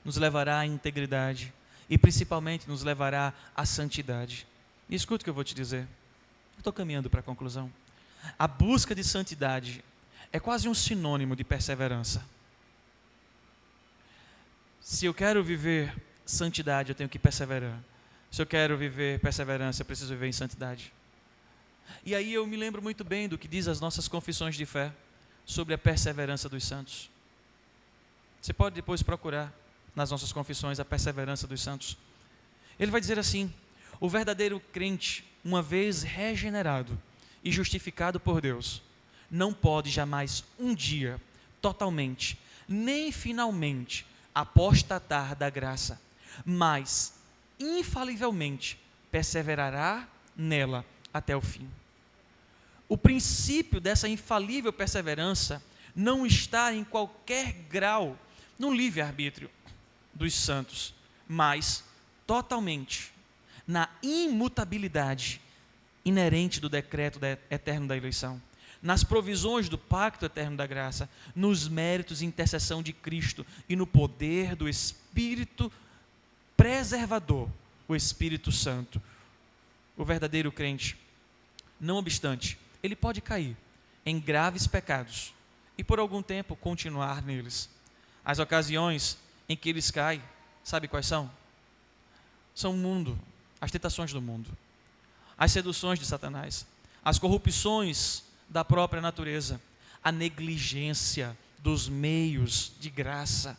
nos levará à integridade e principalmente nos levará à santidade. E escuta o que eu vou te dizer. Eu estou caminhando para a conclusão. A busca de santidade é quase um sinônimo de perseverança. Se eu quero viver santidade, eu tenho que perseverar. Se eu quero viver perseverança, eu preciso viver em santidade. E aí eu me lembro muito bem do que diz as nossas confissões de fé sobre a perseverança dos santos. Você pode depois procurar nas nossas confissões a perseverança dos santos. Ele vai dizer assim: o verdadeiro crente, uma vez regenerado e justificado por Deus, não pode jamais um dia, totalmente, nem finalmente, apostatar da graça, mas infalivelmente perseverará nela até o fim. O princípio dessa infalível perseverança não está em qualquer grau no livre-arbítrio dos santos, mas totalmente na imutabilidade inerente do decreto eterno da eleição, nas provisões do pacto eterno da graça, nos méritos e intercessão de Cristo e no poder do Espírito preservador, o Espírito Santo. O verdadeiro crente, não obstante, ele pode cair em graves pecados e por algum tempo continuar neles. As ocasiões em que eles caem, sabe quais são? São o mundo, as tentações do mundo, as seduções de Satanás, as corrupções da própria natureza, a negligência dos meios de graça.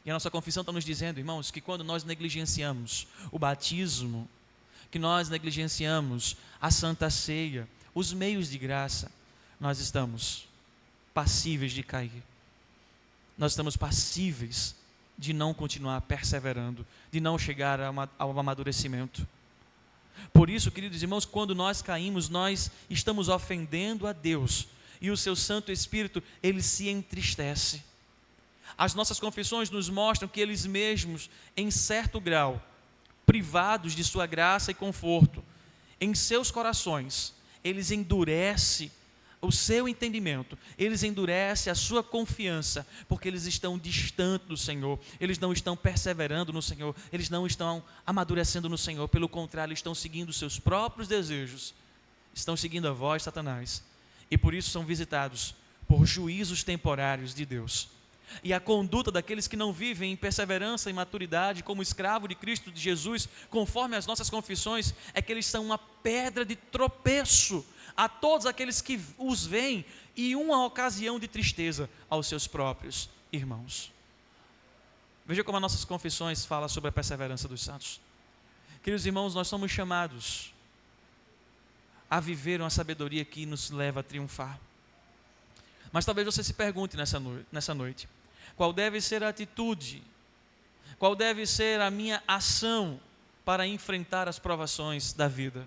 E a nossa confissão está nos dizendo, irmãos, que quando nós negligenciamos o batismo, que nós negligenciamos a Santa Ceia, os meios de graça, nós estamos passíveis de cair. Nós estamos passíveis de não continuar perseverando, de não chegar ao amadurecimento. Por isso, queridos irmãos, quando nós caímos, nós estamos ofendendo a Deus, e o seu Santo Espírito, ele se entristece. As nossas confissões nos mostram que eles mesmos, em certo grau, privados de sua graça e conforto, em seus corações, eles endurecem o seu entendimento, eles endurecem a sua confiança, porque eles estão distantes do Senhor, eles não estão perseverando no Senhor, eles não estão amadurecendo no Senhor, pelo contrário, estão seguindo os seus próprios desejos, estão seguindo a voz de Satanás, e por isso são visitados por juízos temporários de Deus. E a conduta daqueles que não vivem em perseverança e maturidade como escravo de Cristo de Jesus, conforme as nossas confissões, é que eles são uma pedra de tropeço a todos aqueles que os veem e uma ocasião de tristeza aos seus próprios irmãos. Veja como as nossas confissões falam sobre a perseverança dos santos. Queridos irmãos, nós somos chamados a viver uma sabedoria que nos leva a triunfar. Mas talvez você se pergunte nessa noite, qual deve ser a atitude, qual deve ser a minha ação para enfrentar as provações da vida?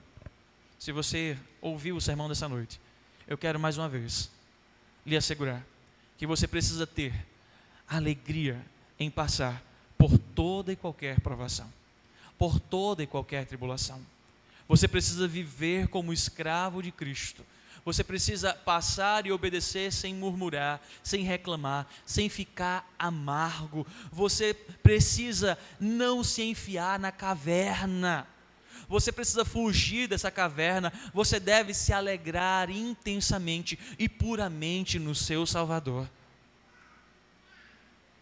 Se você ouviu o sermão dessa noite, eu quero mais uma vez lhe assegurar que você precisa ter alegria em passar por toda e qualquer provação, por toda e qualquer tribulação. Você precisa viver como escravo de Cristo. Você precisa passar e obedecer sem murmurar, sem reclamar, sem ficar amargo. Você precisa não se enfiar na caverna. Você precisa fugir dessa caverna. Você deve se alegrar intensamente e puramente no seu Salvador.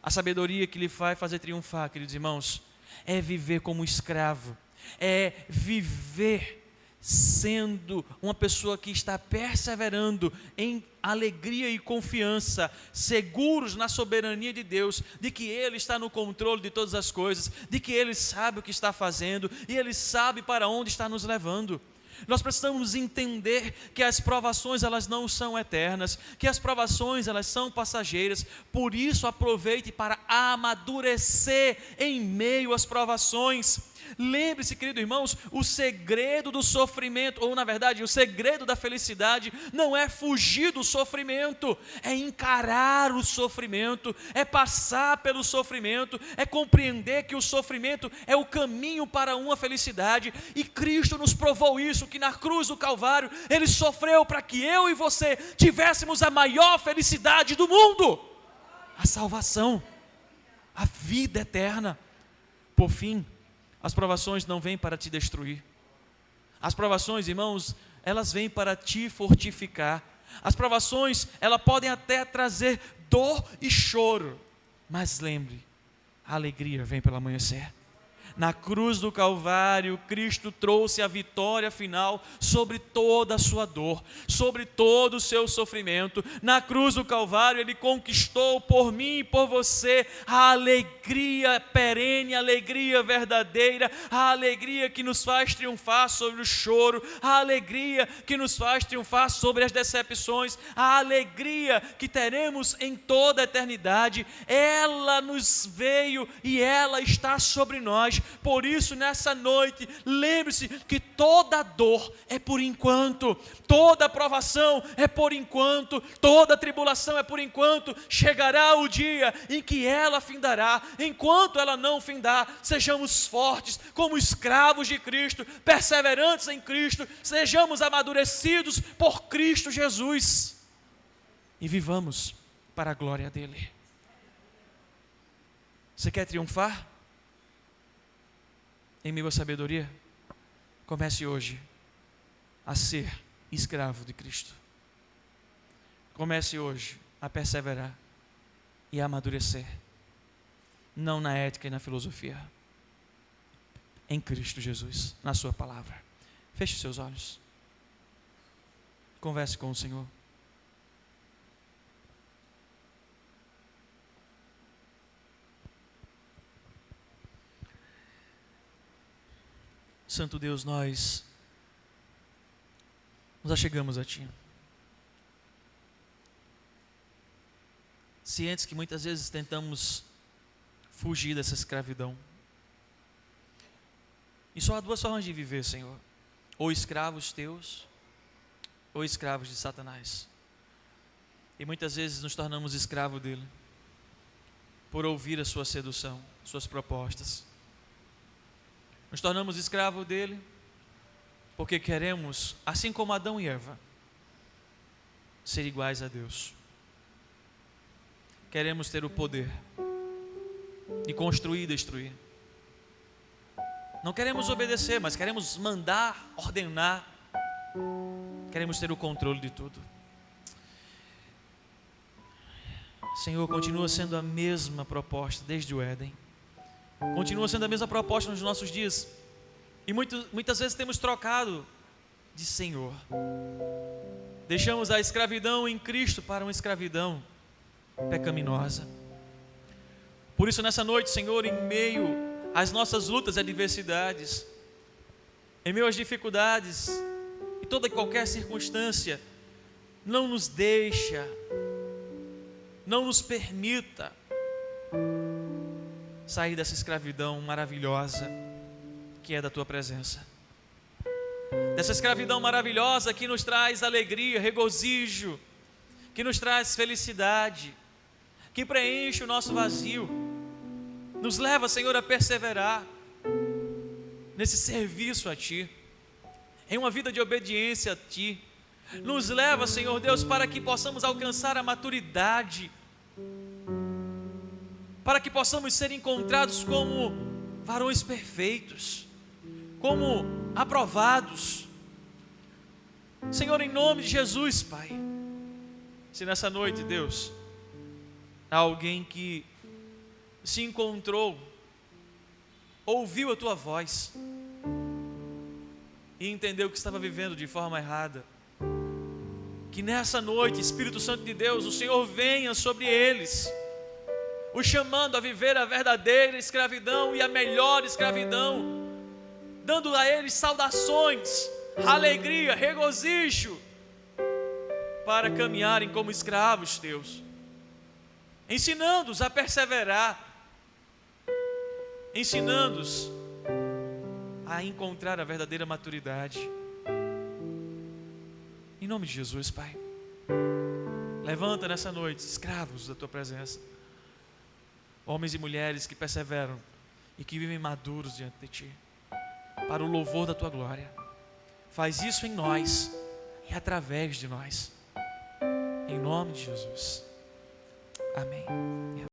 A sabedoria que lhe vai fazer triunfar, queridos irmãos, é viver como escravo. É viver sendo uma pessoa que está perseverando em alegria e confiança, seguros na soberania de Deus, de que Ele está no controle de todas as coisas, de que Ele sabe o que está fazendo e Ele sabe para onde está nos levando. Nós precisamos entender que as provações elas não são eternas, que as provações elas são passageiras, por isso aproveite para amadurecer em meio às provações. Lembre-se, queridos irmãos, o segredo do sofrimento, ou na verdade, o segredo da felicidade não é fugir do sofrimento, é encarar o sofrimento, é passar pelo sofrimento, é compreender que o sofrimento é o caminho para uma felicidade, e Cristo nos provou isso, que na cruz do Calvário, Ele sofreu para que eu e você tivéssemos a maior felicidade do mundo, a salvação, a vida eterna. Por fim, as provações não vêm para te destruir. As provações, irmãos, elas vêm para te fortificar. As provações, elas podem até trazer dor e choro. Mas lembre, a alegria vem pelo amanhecer. Na cruz do Calvário, Cristo trouxe a vitória final sobre toda a sua dor, sobre todo o seu sofrimento. Na cruz do Calvário, Ele conquistou por mim e por você a alegria perene, a alegria verdadeira, a alegria que nos faz triunfar sobre o choro, a alegria que nos faz triunfar sobre as decepções, a alegria que teremos em toda a eternidade. Ela nos veio e ela está sobre nós. Por isso, nessa noite, lembre-se que toda dor é por enquanto, toda provação é por enquanto, toda tribulação é por enquanto. Chegará o dia em que ela findará. Enquanto ela não findar, sejamos fortes como escravos de Cristo, perseverantes em Cristo, sejamos amadurecidos por Cristo Jesus e vivamos para a glória dEle. Você quer triunfar? em meio à sabedoria, comece hoje a ser escravo de Cristo. Comece hoje a perseverar e a amadurecer, não na ética e na filosofia, em Cristo Jesus, na sua palavra. Feche seus olhos. Converse com o Senhor. Santo Deus, nós nos achegamos a Ti, cientes que muitas vezes tentamos fugir dessa escravidão. E só há duas formas de viver, Senhor: ou escravos Teus, ou escravos de Satanás. E muitas vezes nos tornamos escravos dele, por ouvir a sua sedução, suas propostas. Nos tornamos escravos dele, porque queremos, assim como Adão e Eva, ser iguais a Deus. Queremos ter o poder de construir e destruir. Não queremos obedecer, mas queremos mandar, ordenar. Queremos ter o controle de tudo. Senhor, continua sendo a mesma proposta desde o Éden. Continua sendo a mesma proposta nos nossos dias. E muitas vezes temos trocado de Senhor. Deixamos a escravidão em Cristo para uma escravidão pecaminosa. Por isso, nessa noite, Senhor, em meio às nossas lutas e adversidades, em meio às dificuldades e toda e qualquer circunstância, não nos deixa, não nos permita sair dessa escravidão maravilhosa que é da Tua presença. Dessa escravidão maravilhosa que nos traz alegria, regozijo, que nos traz felicidade, que preenche o nosso vazio. Nos leva, Senhor, a perseverar nesse serviço a Ti, em uma vida de obediência a Ti. Nos leva, Senhor Deus, para que possamos alcançar a maturidade, para que possamos ser encontrados como varões perfeitos, como aprovados. Senhor, em nome de Jesus, Pai, se nessa noite, Deus, há alguém que se encontrou, ouviu a Tua voz e entendeu que estava vivendo de forma errada, que nessa noite, Espírito Santo de Deus, o Senhor venha sobre eles, os chamando a viver a verdadeira escravidão e a melhor escravidão, dando a eles saudações, alegria, regozijo, para caminharem como escravos Teus, ensinando-os a perseverar, ensinando-os a encontrar a verdadeira maturidade. Em nome de Jesus, Pai, levanta nessa noite escravos da Tua presença, homens e mulheres que perseveram e que vivem maduros diante de Ti, para o louvor da Tua glória. Faz isso em nós e através de nós, em nome de Jesus. Amém.